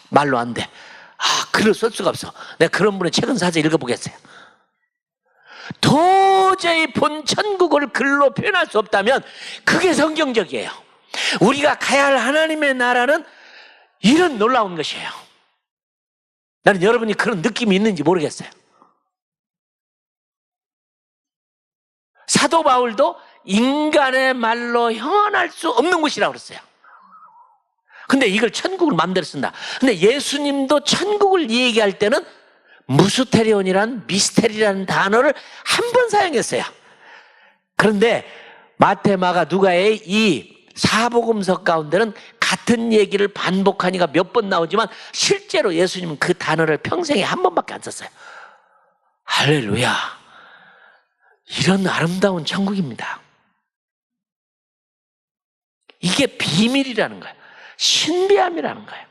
말로 안 돼. 글을 쓸 수가 없어. 내가 그런 분의 책은 사서 읽어보겠어요. 도저히 본 천국을 글로 표현할 수 없다면 그게 성경적이에요. 우리가 가야 할 하나님의 나라는 이런 놀라운 것이에요. 나는 여러분이 그런 느낌이 있는지 모르겠어요. 사도 바울도 인간의 말로 형언할 수 없는 곳이라고 그랬어요. 근데 이걸 천국을 마음대로 쓴다. 근데 예수님도 천국을 얘기할 때는 무스테리온이란 미스테리라는 단어를 한 번 사용했어요. 그런데 마태, 마가, 누가의 이 사복음서 가운데는 같은 얘기를 반복하니까 몇 번 나오지만 실제로 예수님은 그 단어를 평생에 한 번밖에 안 썼어요. 할렐루야. 이런 아름다운 천국입니다. 이게 비밀이라는 거예요. 신비함이라는 거예요.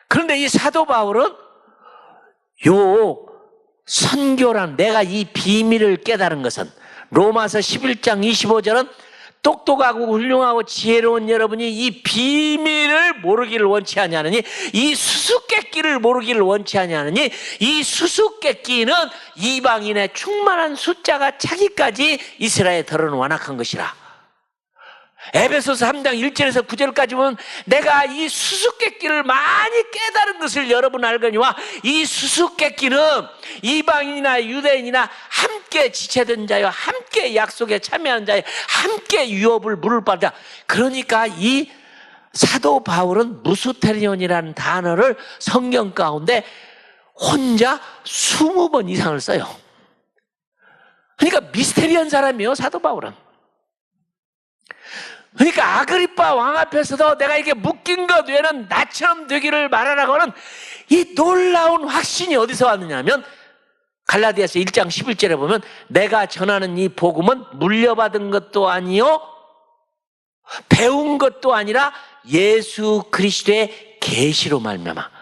그런데 이 사도 바울은 요 선교란, 내가 이 비밀을 깨달은 것은 로마서 11장 25절은 똑똑하고 훌륭하고 지혜로운 여러분이 이 비밀을 모르기를 원치 아니하느니, 이 수수께끼를 모르기를 원치 아니하느니, 이 수수께끼는 이방인의 충만한 숫자가 차기까지 이스라엘에 들어는 완악한 것이라. 에베소서 3장 1절에서 9절까지 보면 내가 이 수수께끼를 많이 깨달은 것을 여러분 알거니와, 이 수수께끼는 이방인이나 유대인이나 함께 지체된 자여, 함께 약속에 참여한 자여, 함께 유업을 물을 바다. 그러니까 이 사도 바울은 무스테리온이라는 단어를 성경 가운데 혼자 20번 이상을 써요. 그러니까 미스테리한 사람이에요, 사도 바울은. 그러니까 아그리빠 왕 앞에서도 내가 이게 묶인 것 외에는 나처럼 되기를 바라라고 하는 이 놀라운 확신이 어디서 왔느냐면, 갈라디아서 1장 11절에 보면 내가 전하는 이 복음은 물려받은 것도 아니요 배운 것도 아니라 예수 그리스도의 계시로 말미암아.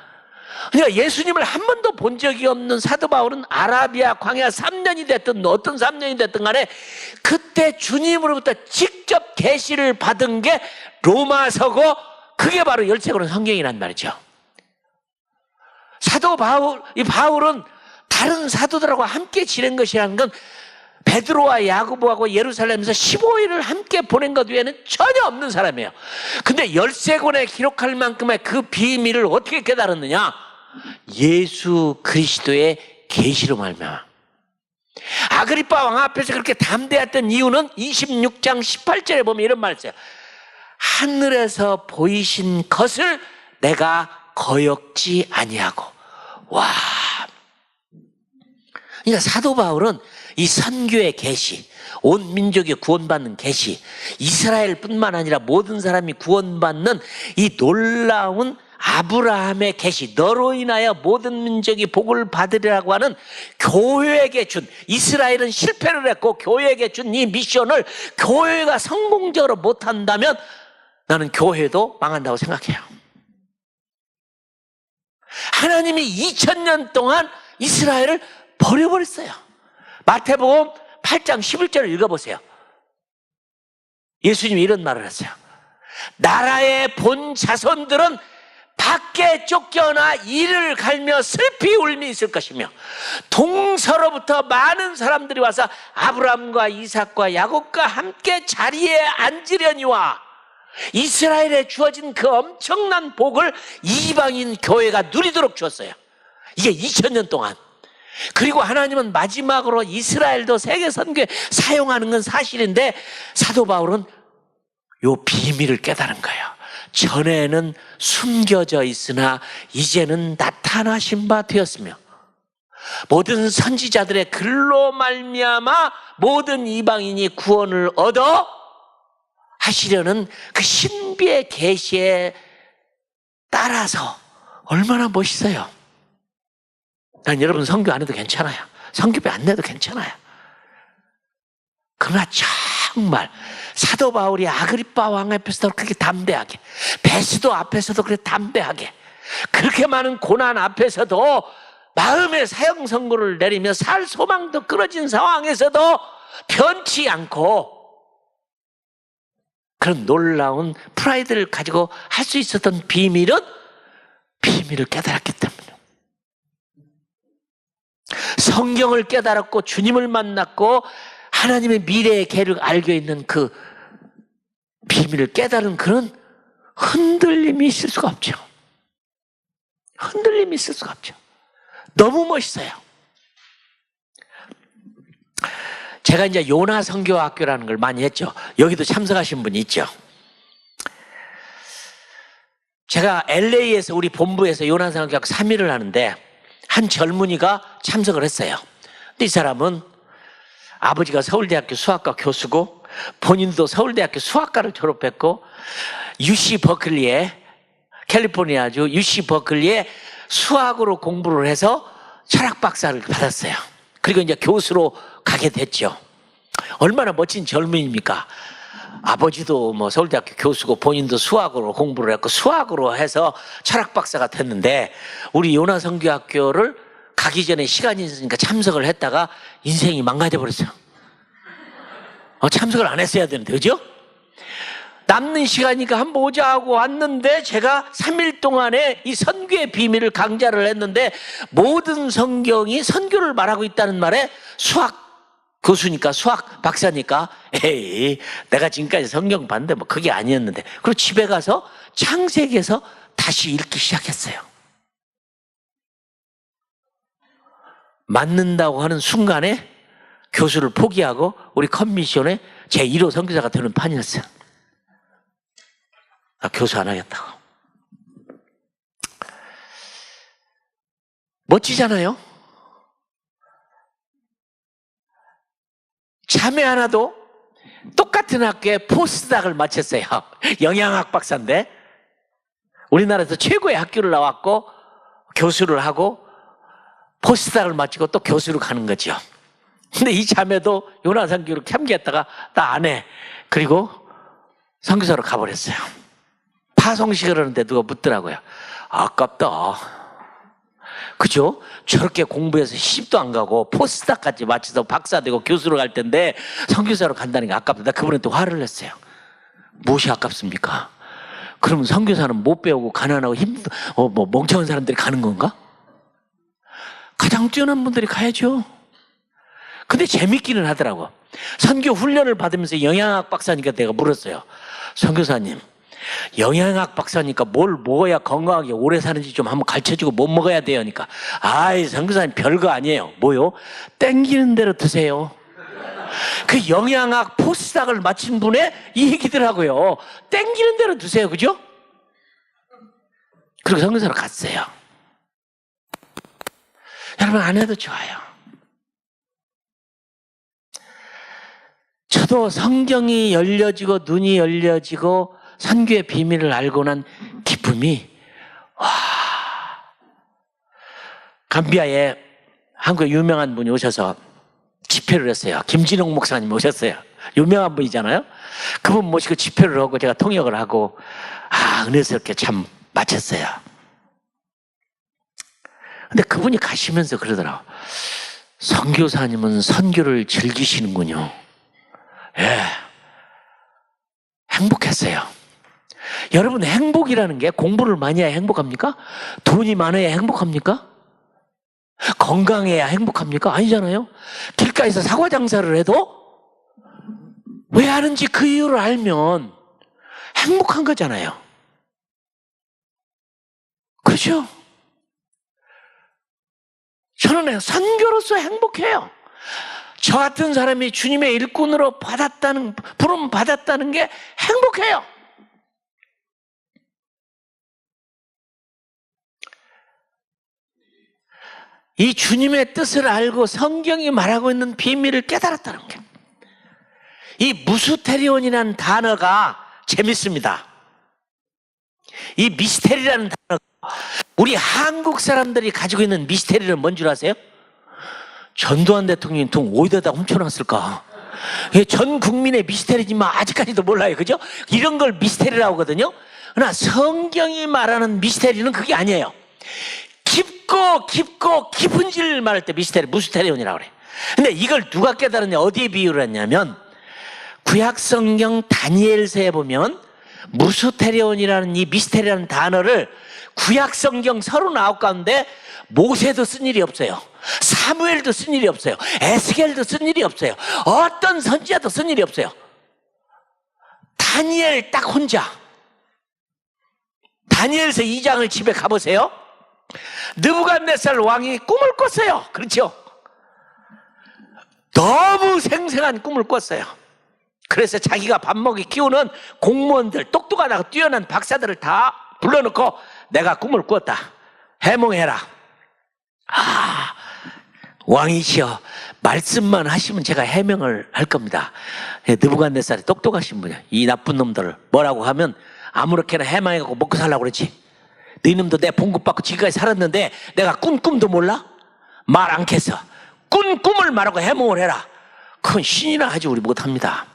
그러니까 예수님을 한 번도 본 적이 없는 사도 바울은 아라비아 광야 3년이 됐든 어떤 3년이 됐든 간에 그때 주님으로부터 직접 계시를 받은 게 로마서고, 그게 바로 열쇠고는 성경이란 말이죠. 사도 이 바울은 다른 사도들하고 함께 지낸 것이라는 건 베드로와 야고보하고 예루살렘에서 15일을 함께 보낸 것 외에는 전혀 없는 사람이에요. 근데 13권에 기록할 만큼의 그 비밀을 어떻게 깨달았느냐? 예수 그리스도의 계시로 말미암아. 아그리빠 왕 앞에서 그렇게 담대했던 이유는 26장 18절에 보면 이런 말을 써요. 하늘에서 보이신 것을 내가 거역지 아니하고. 와. 그러니까 사도 바울은 이 선교의 계시, 온 민족이 구원받는 계시, 이스라엘뿐만 아니라 모든 사람이 구원받는 이 놀라운 아브라함의 계시, 너로 인하여 모든 민족이 복을 받으리라고 하는 교회에게 준, 이스라엘은 실패를 했고 교회에게 준 이 미션을 교회가 성공적으로 못한다면 나는 교회도 망한다고 생각해요. 하나님이 2000년 동안 이스라엘을 버려버렸어요. 마태복음 8장 11절을 읽어보세요. 예수님이 이런 말을 했어요. 나라의 본 자손들은 밖에 쫓겨나 이를 갈며 슬피 울미 있을 것이며 동서로부터 많은 사람들이 와서 아브라함과 이삭과 야곱과 함께 자리에 앉으려니와 이스라엘에 주어진 그 엄청난 복을 이방인 교회가 누리도록 주었어요. 이게 2000년 동안. 그리고 하나님은 마지막으로 이스라엘도 세계 선교에 사용하는 건 사실인데 사도 바울은 요 비밀을 깨달은 거예요. 전에는 숨겨져 있으나 이제는 나타나신 바 되었으며 모든 선지자들의 글로 말미암아 모든 이방인이 구원을 얻어 하시려는 그 신비의 계시에 따라서 얼마나 멋있어요. 난 여러분 선교 안 해도 괜찮아요. 선교비 안 내도 괜찮아요. 그러나 정말 사도 바울이 아그리빠 왕 앞에서도 그렇게 담대하게, 베스도 앞에서도 그렇게 담대하게, 그렇게 많은 고난 앞에서도 마음의 사형 선고를 내리며 살 소망도 끊어진 상황에서도 변치 않고 그런 놀라운 프라이드를 가지고 할 수 있었던 비밀을 깨달았기 때문에 성경을 깨달았고 주님을 만났고 하나님의 미래의 계획을 알고 있는 그 비밀을 깨달은 그런 흔들림이 있을 수가 없죠. 흔들림이 있을 수가 없죠. 너무 멋있어요. 제가 이제 요나 선교학교라는 걸 많이 했죠. 여기도 참석하신 분이 있죠. 제가 LA에서 우리 본부에서 요나 선교학교 3일을 하는데 한 젊은이가 참석을 했어요. 근데 이 사람은 아버지가 서울대학교 수학과 교수고 본인도 서울대학교 수학과를 졸업했고 UC 버클리에 캘리포니아주 UC 버클리에 수학으로 공부를 해서 철학 박사를 받았어요. 그리고 이제 교수로 가게 됐죠. 얼마나 멋진 젊은이입니까? 아버지도 뭐 서울대학교 교수고 본인도 수학으로 공부를 했고 수학으로 해서 철학 박사가 됐는데 우리 요나 선교학교를 가기 전에 시간이 있으니까 참석을 했다가 인생이 망가져 버렸어요. 참석을 안 했어야 되는데, 그죠? 남는 시간이니까 한번 오자 하고 왔는데 제가 3일 동안에 이 선교의 비밀을 강좌를 했는데 모든 성경이 선교를 말하고 있다는 말에 수학 교수니까 수학 박사니까 에이 내가 지금까지 성경 봤는데 뭐 그게 아니었는데 그리고 집에 가서 창세기에서 다시 읽기 시작했어요. 맞는다고 하는 순간에 교수를 포기하고 우리 컨미션에 제1호 선교사가 되는 판이었어요. 나 교수 안 하겠다고. 멋지잖아요. 자매 하나도 똑같은 학교에 포스닥을 마쳤어요. 영양학 박사인데 우리나라에서 최고의 학교를 나왔고 교수를 하고 포스닥을 마치고 또 교수로 가는 거죠. 근데 이 자매도 요나 선교를 참기했다가 나 안 해. 그리고 선교사로 가버렸어요. 파송식을 하는데 누가 묻더라고요. 아깝다. 그죠? 저렇게 공부해서 시집도 안 가고 포스닥까지 마쳐서 박사 되고 교수로 갈 텐데 선교사로 간다는 게 아깝다. 나 그분한테 화를 냈어요. 무엇이 아깝습니까? 그러면 선교사는 못 배우고 가난하고 뭐 멍청한 사람들이 가는 건가? 가장 뛰어난 분들이 가야죠. 근데 재밌기는 하더라고. 선교 훈련을 받으면서 영양학 박사니까 내가 물었어요. 선교사님, 영양학 박사니까 뭘 먹어야 건강하게 오래 사는지 좀 한번 가르쳐주고 뭐 먹어야 돼요? 하니까 아이 선교사님 별거 아니에요. 뭐요? 땡기는 대로 드세요. 그 영양학 포스닥을 마친 분의 이 얘기더라고요. 땡기는 대로 드세요. 그죠? 그리고 선교사로 갔어요. 여러분 안 해도 좋아요. 저도 성경이 열려지고 눈이 열려지고 선교의 비밀을 알고 난 기쁨이 감비아에 한국에 유명한 분이 오셔서 집회를 했어요. 김진홍 목사님 오셨어요. 유명한 분이잖아요. 그분 모시고 집회를 하고 제가 통역을 하고 은혜스럽게 참 마쳤어요. 근데 그분이 가시면서 그러더라고요. 선교사님은 선교를 즐기시는군요. 예, 행복했어요. 여러분 행복이라는 게 공부를 많이 해야 행복합니까? 돈이 많아야 행복합니까? 건강해야 행복합니까? 아니잖아요. 길가에서 사과 장사를 해도 왜 하는지 그 이유를 알면 행복한 거잖아요. 그렇죠? 저는 선교로서 행복해요. 저 같은 사람이 주님의 일꾼으로 부름 받았다는 게 행복해요. 이 주님의 뜻을 알고 성경이 말하고 있는 비밀을 깨달았다는 게. 이 무스테리온이라는 단어가 재밌습니다. 이 미스테리라는 단어가 우리 한국 사람들이 가지고 있는 미스테리는 뭔 줄 아세요? 전두환 대통령이 돈 어디다 훔쳐놨을까? 이게 전 국민의 미스테리지만 아직까지도 몰라요. 그죠? 이런 걸 미스테리라고 하거든요. 그러나 성경이 말하는 미스테리는 그게 아니에요. 깊고 깊은 진리를 말할 때 무스테리온이라고 그래요. 근데 이걸 누가 깨달았냐? 어디에 비유를 했냐면 구약 성경 다니엘서에 보면 무스테리온이라는 이 미스테리라는 단어를 구약 성경 39 가운데 모세도 쓴 일이 없어요. 사무엘도 쓴 일이 없어요. 에스겔도 쓴 일이 없어요. 어떤 선지자도 쓴 일이 없어요. 다니엘 딱 혼자. 다니엘서 2장을 집에 가보세요. 느부갓네살 왕이 꿈을 꿨어요. 그렇죠? 너무 생생한 꿈을 꿨어요. 그래서 자기가 밥 먹이 키우는 공무원들, 똑똑하다고 뛰어난 박사들을 다 불러놓고 내가 꿈을 꿨다. 해몽해라. 왕이시여 말씀만 하시면 제가 해명을 할 겁니다. 느부갓네살이 똑똑하신 분이야. 이 나쁜 놈들을 뭐라고 하면 아무렇게나 해망해갖고 먹고 살라고 그러지. 너희놈도 내 봉급 받고 지금까지 살았는데 내가 꾼 꿈도 몰라? 말 않겠어. 꾼 꿈을 말하고 해몽을 해라. 그건 신이나 하지 우리 못합니다.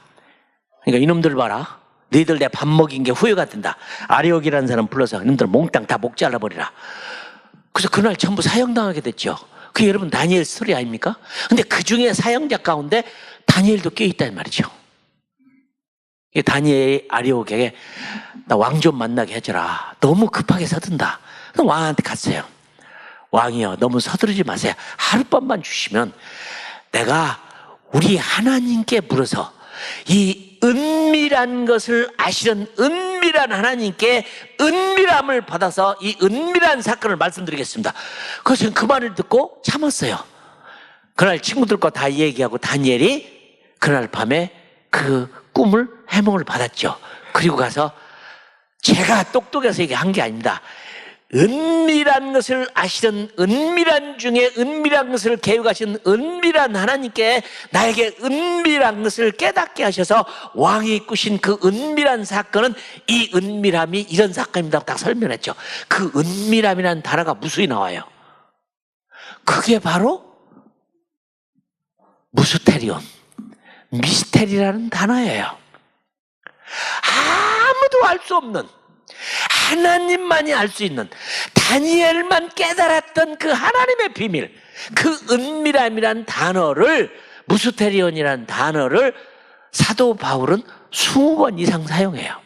그러니까 이놈들 봐라. 너희들 내 밥 먹인 게 후회가 된다. 아리옥이라는 사람 불러서 이놈들 몽땅 다 목 잘라버리라. 그래서 그날 전부 사형당하게 됐죠. 그게 여러분 다니엘 스토리 아닙니까? 근데 그 중에 사형자 가운데 다니엘도 껴있단 말이죠. 다니엘이 아리옥에게 나 왕 좀 만나게 해줘라. 너무 급하게 서든다. 그래서 왕한테 갔어요. 왕이여 너무 서두르지 마세요. 하룻밤만 주시면 내가 우리 하나님께 물어서 이 은밀한 것을 아시는 은밀한 하나님께 은밀함을 받아서 이 은밀한 사건을 말씀드리겠습니다. 그래서 그 말을 듣고 참았어요. 그날 친구들과 다 얘기하고 다니엘이 그날 밤에 그 꿈을 해몽을 받았죠. 그리고 가서 제가 똑똑해서 얘기한 게 아닙니다. 은밀한 것을 아시는 은밀한 중에 은밀한 것을 계획하신 은밀한 하나님께 나에게 은밀한 것을 깨닫게 하셔서 왕이 꾸신 그 은밀한 사건은 이 은밀함이 이런 사건입니다. 딱 설명했죠. 그 은밀함이라는 단어가 무수히 나와요. 그게 바로 무스테리온, 미스테리라는 단어예요. 아무도 알 수 없는 하나님만이 알 수 있는 다니엘만 깨달았던 그 하나님의 비밀, 그 은밀함이란 단어를 무스테리온이라는 단어를 사도 바울은 20번 이상 사용해요.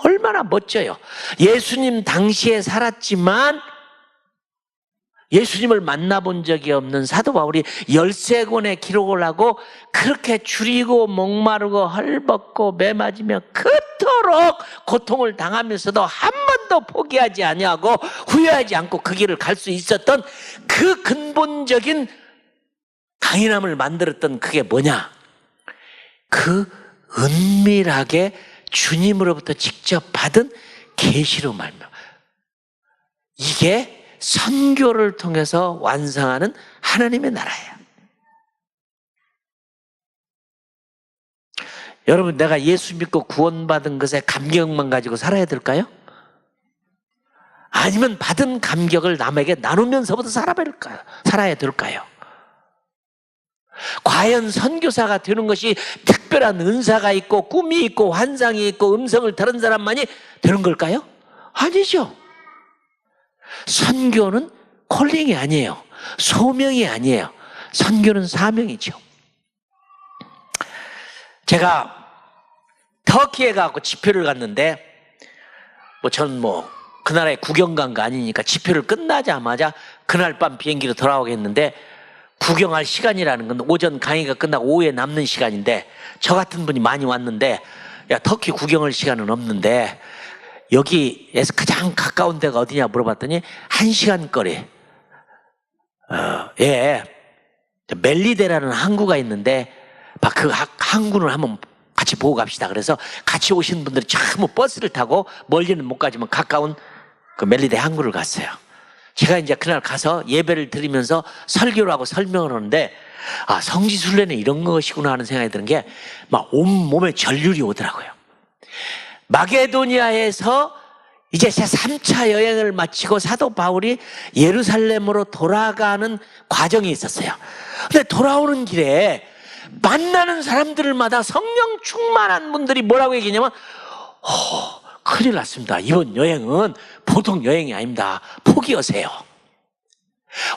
얼마나 멋져요. 예수님 당시에 살았지만 예수님을 만나본 적이 없는 사도 바울이 13권의 기록을 하고 그렇게 줄이고 목마르고 헐벗고 매맞으며 그토록 고통을 당하면서도 한 번도 포기하지 아니하고 후회하지 않고 그 길을 갈 수 있었던 그 근본적인 강인함을 만들었던 그게 뭐냐? 그 은밀하게 주님으로부터 직접 받은 계시로 말미암아. 이게 선교를 통해서 완성하는 하나님의 나라예요. 여러분, 내가 예수 믿고 구원받은 것에 감격만 가지고 살아야 될까요? 아니면 받은 감격을 남에게 나누면서부터 살아야 될까요? 과연 선교사가 되는 것이 특별한 은사가 있고 꿈이 있고 환상이 있고 음성을 들은 사람만이 되는 걸까요? 아니죠. 선교는 콜링이 아니에요. 소명이 아니에요. 선교는 사명이죠. 제가 터키에 가고 집회를 갔는데 저는 그 나라에 구경 간 거 아니니까 집회를 끝나자마자 그날 밤 비행기로 돌아오겠는데 구경할 시간이라는 건 오전 강의가 끝나고 오후에 남는 시간인데 저 같은 분이 많이 왔는데 야, 터키 구경할 시간은 없는데 여기에서 가장 가까운 데가 어디냐 물어봤더니 1시간 거리 멜리데라는 항구가 있는데 그 항구를 한번 같이 보고 갑시다. 그래서 같이 오신 분들이 전부 버스를 타고 멀리는 못 가지만 가까운 그 멜리데 항구를 갔어요. 제가 이제 그날 가서 예배를 드리면서 설교를 하고 설명을 하는데 성지순례는 이런 것이구나 하는 생각이 드는 게 막 온몸에 전율이 오더라고요. 마게도니아에서 이제 제 3차 여행을 마치고 사도 바울이 예루살렘으로 돌아가는 과정이 있었어요. 근데 돌아오는 길에 만나는 사람들마다 성령 충만한 분들이 뭐라고 얘기했냐면 큰일 났습니다. 이번 여행은 보통 여행이 아닙니다. 포기하세요.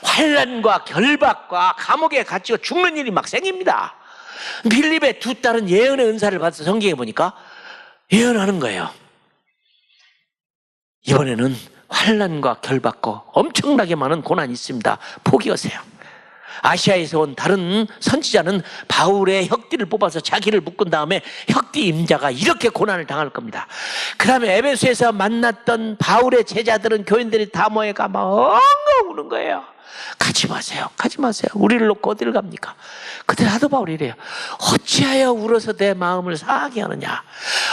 환난과 결박과 감옥에 갇히고 죽는 일이 막 생깁니다. 빌립의 두 딸은 예언의 은사를 받아서 성경에 보니까 예언하는 거예요. 이번에는 환난과 결박과 엄청나게 많은 고난이 있습니다. 포기하세요. 아시아에서 온 다른 선지자는 바울의 혁띠를 뽑아서 자기를 묶은 다음에 혁띠 임자가 이렇게 고난을 당할 겁니다. 그 다음에 에베소에서 만났던 바울의 제자들은 교인들이 다 모여가 막 엉엉 우는 거예요. 가지 마세요. 가지 마세요. 우리를 놓고 어디를 갑니까? 그때 사도 바울이 이래요. 어찌하여 울어서 내 마음을 상하게 하느냐.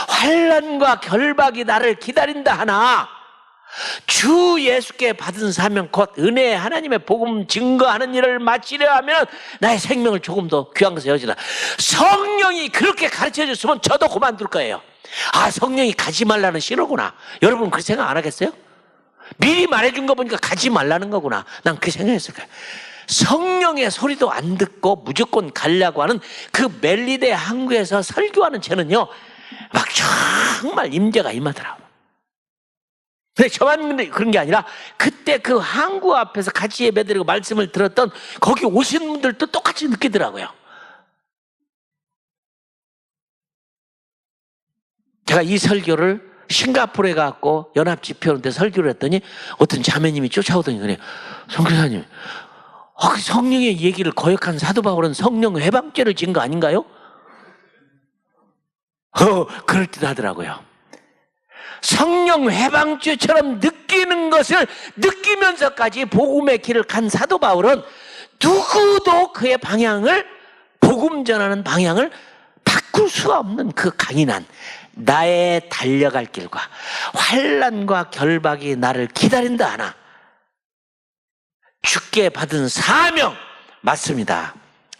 환난과 결박이 나를 기다린다 하나 주 예수께 받은 사명 곧 은혜의 하나님의 복음 증거하는 일을 마치려 하면 나의 생명을 조금 더 귀한 것을 여기다. 성령이 그렇게 가르쳐 줬으면 저도 그만둘 거예요. 성령이 가지 말라는 신호구나. 여러분 그 생각 안 하겠어요? 미리 말해준 거 보니까 가지 말라는 거구나. 난 그 생각했을 거예요. 성령의 소리도 안 듣고 무조건 가려고 하는 그 멜리데 항구에서 설교하는 저는요 막 정말 임재가 임하더라고요. 근데 저만 그런 게 아니라 그때 그 항구 앞에서 같이 예배드리고 말씀을 들었던 거기 오신 분들도 똑같이 느끼더라고요. 제가 이 설교를 싱가포르에 가고 연합집회하는데 설교를 했더니 어떤 자매님이 쫓아오더니 그래요. 선교사님, 성령의 얘기를 거역한 사도 바울은 성령 회방죄를 지은 거 아닌가요? 그럴듯하더라고요. 성령 회방죄처럼 느끼는 것을 느끼면서까지 복음의 길을 간 사도 바울은 누구도 그의 방향을 복음 전하는 방향을 바꿀 수 없는 그 강인한 나의 달려갈 길과 환난과 결박이 나를 기다린다 하나 주께 받은 사명 맞습니다.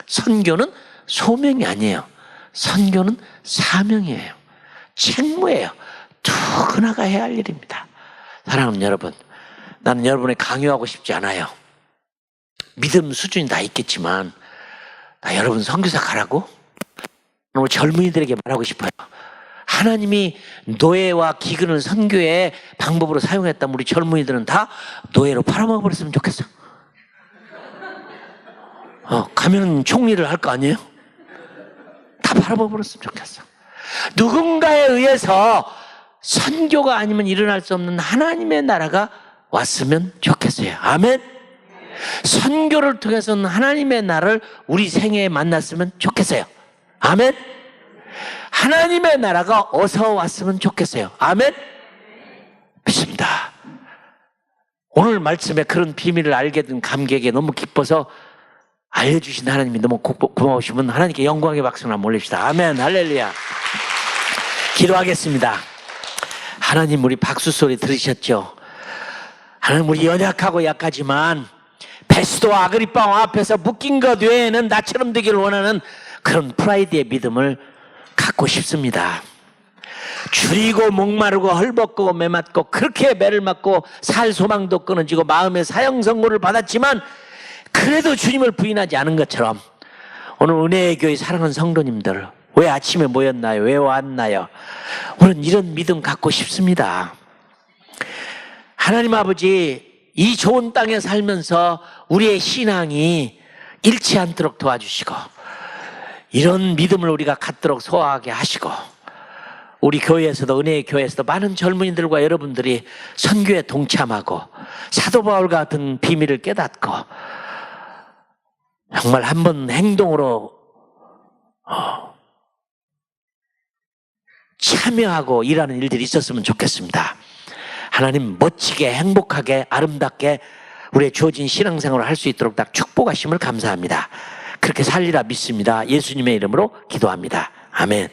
선교는 소명이 아니에요. 선교는 사명이에요. 책무예요. 누구나가 해야 할 일입니다. 사랑하는 여러분, 나는 여러분에 강요하고 싶지 않아요. 믿음 수준이 다 있겠지만 나 여러분 선교사 가라고? 오늘 젊은이들에게 말하고 싶어요. 하나님이 노예와 기근을 선교의 방법으로 사용했다면 우리 젊은이들은 다 노예로 팔아먹어버렸으면 좋겠어. 가면 총리를 할 거 아니에요? 다 팔아먹어버렸으면 좋겠어. 누군가에 의해서 선교가 아니면 일어날 수 없는 하나님의 나라가 왔으면 좋겠어요. 아멘. 선교를 통해서는 하나님의 나라를 우리 생애에 만났으면 좋겠어요. 아멘. 하나님의 나라가 어서 왔으면 좋겠어요. 아멘. 믿습니다. 오늘 말씀에 그런 비밀을 알게 된 감격에 너무 기뻐서 알려주신 하나님이 너무 고마우시면 하나님께 영광의 박수를 한번 올립시다. 아멘. 할렐루야. 기도하겠습니다. 하나님, 우리 박수 소리 들으셨죠? 하나님, 우리 연약하고 약하지만 베스도와 아그리빠 왕 앞에서 묶인 것 외에는 나처럼 되기를 원하는 그런 프라이드의 믿음을 갖고 싶습니다. 줄이고 목마르고 헐벗고 매맞고 그렇게 매를 맞고 살 소망도 끊어지고 마음의 사형 선고를 받았지만 그래도 주님을 부인하지 않은 것처럼 오늘 은혜의 교회 사랑하는 성도님들, 왜 아침에 모였나요? 왜 왔나요? 오늘 이런 믿음 갖고 싶습니다. 하나님 아버지, 이 좋은 땅에 살면서 우리의 신앙이 잃지 않도록 도와주시고 이런 믿음을 우리가 갖도록 소화하게 하시고 우리 교회에서도, 은혜의 교회에서도 많은 젊은이들과 여러분들이 선교에 동참하고 사도 바울 같은 비밀을 깨닫고 정말 한번 행동으로 참여하고 일하는 일들이 있었으면 좋겠습니다. 하나님, 멋지게 행복하게 아름답게 우리의 주어진 신앙생활을 할 수 있도록 딱 축복하심을 감사합니다. 그렇게 살리라 믿습니다. 예수님의 이름으로 기도합니다. 아멘.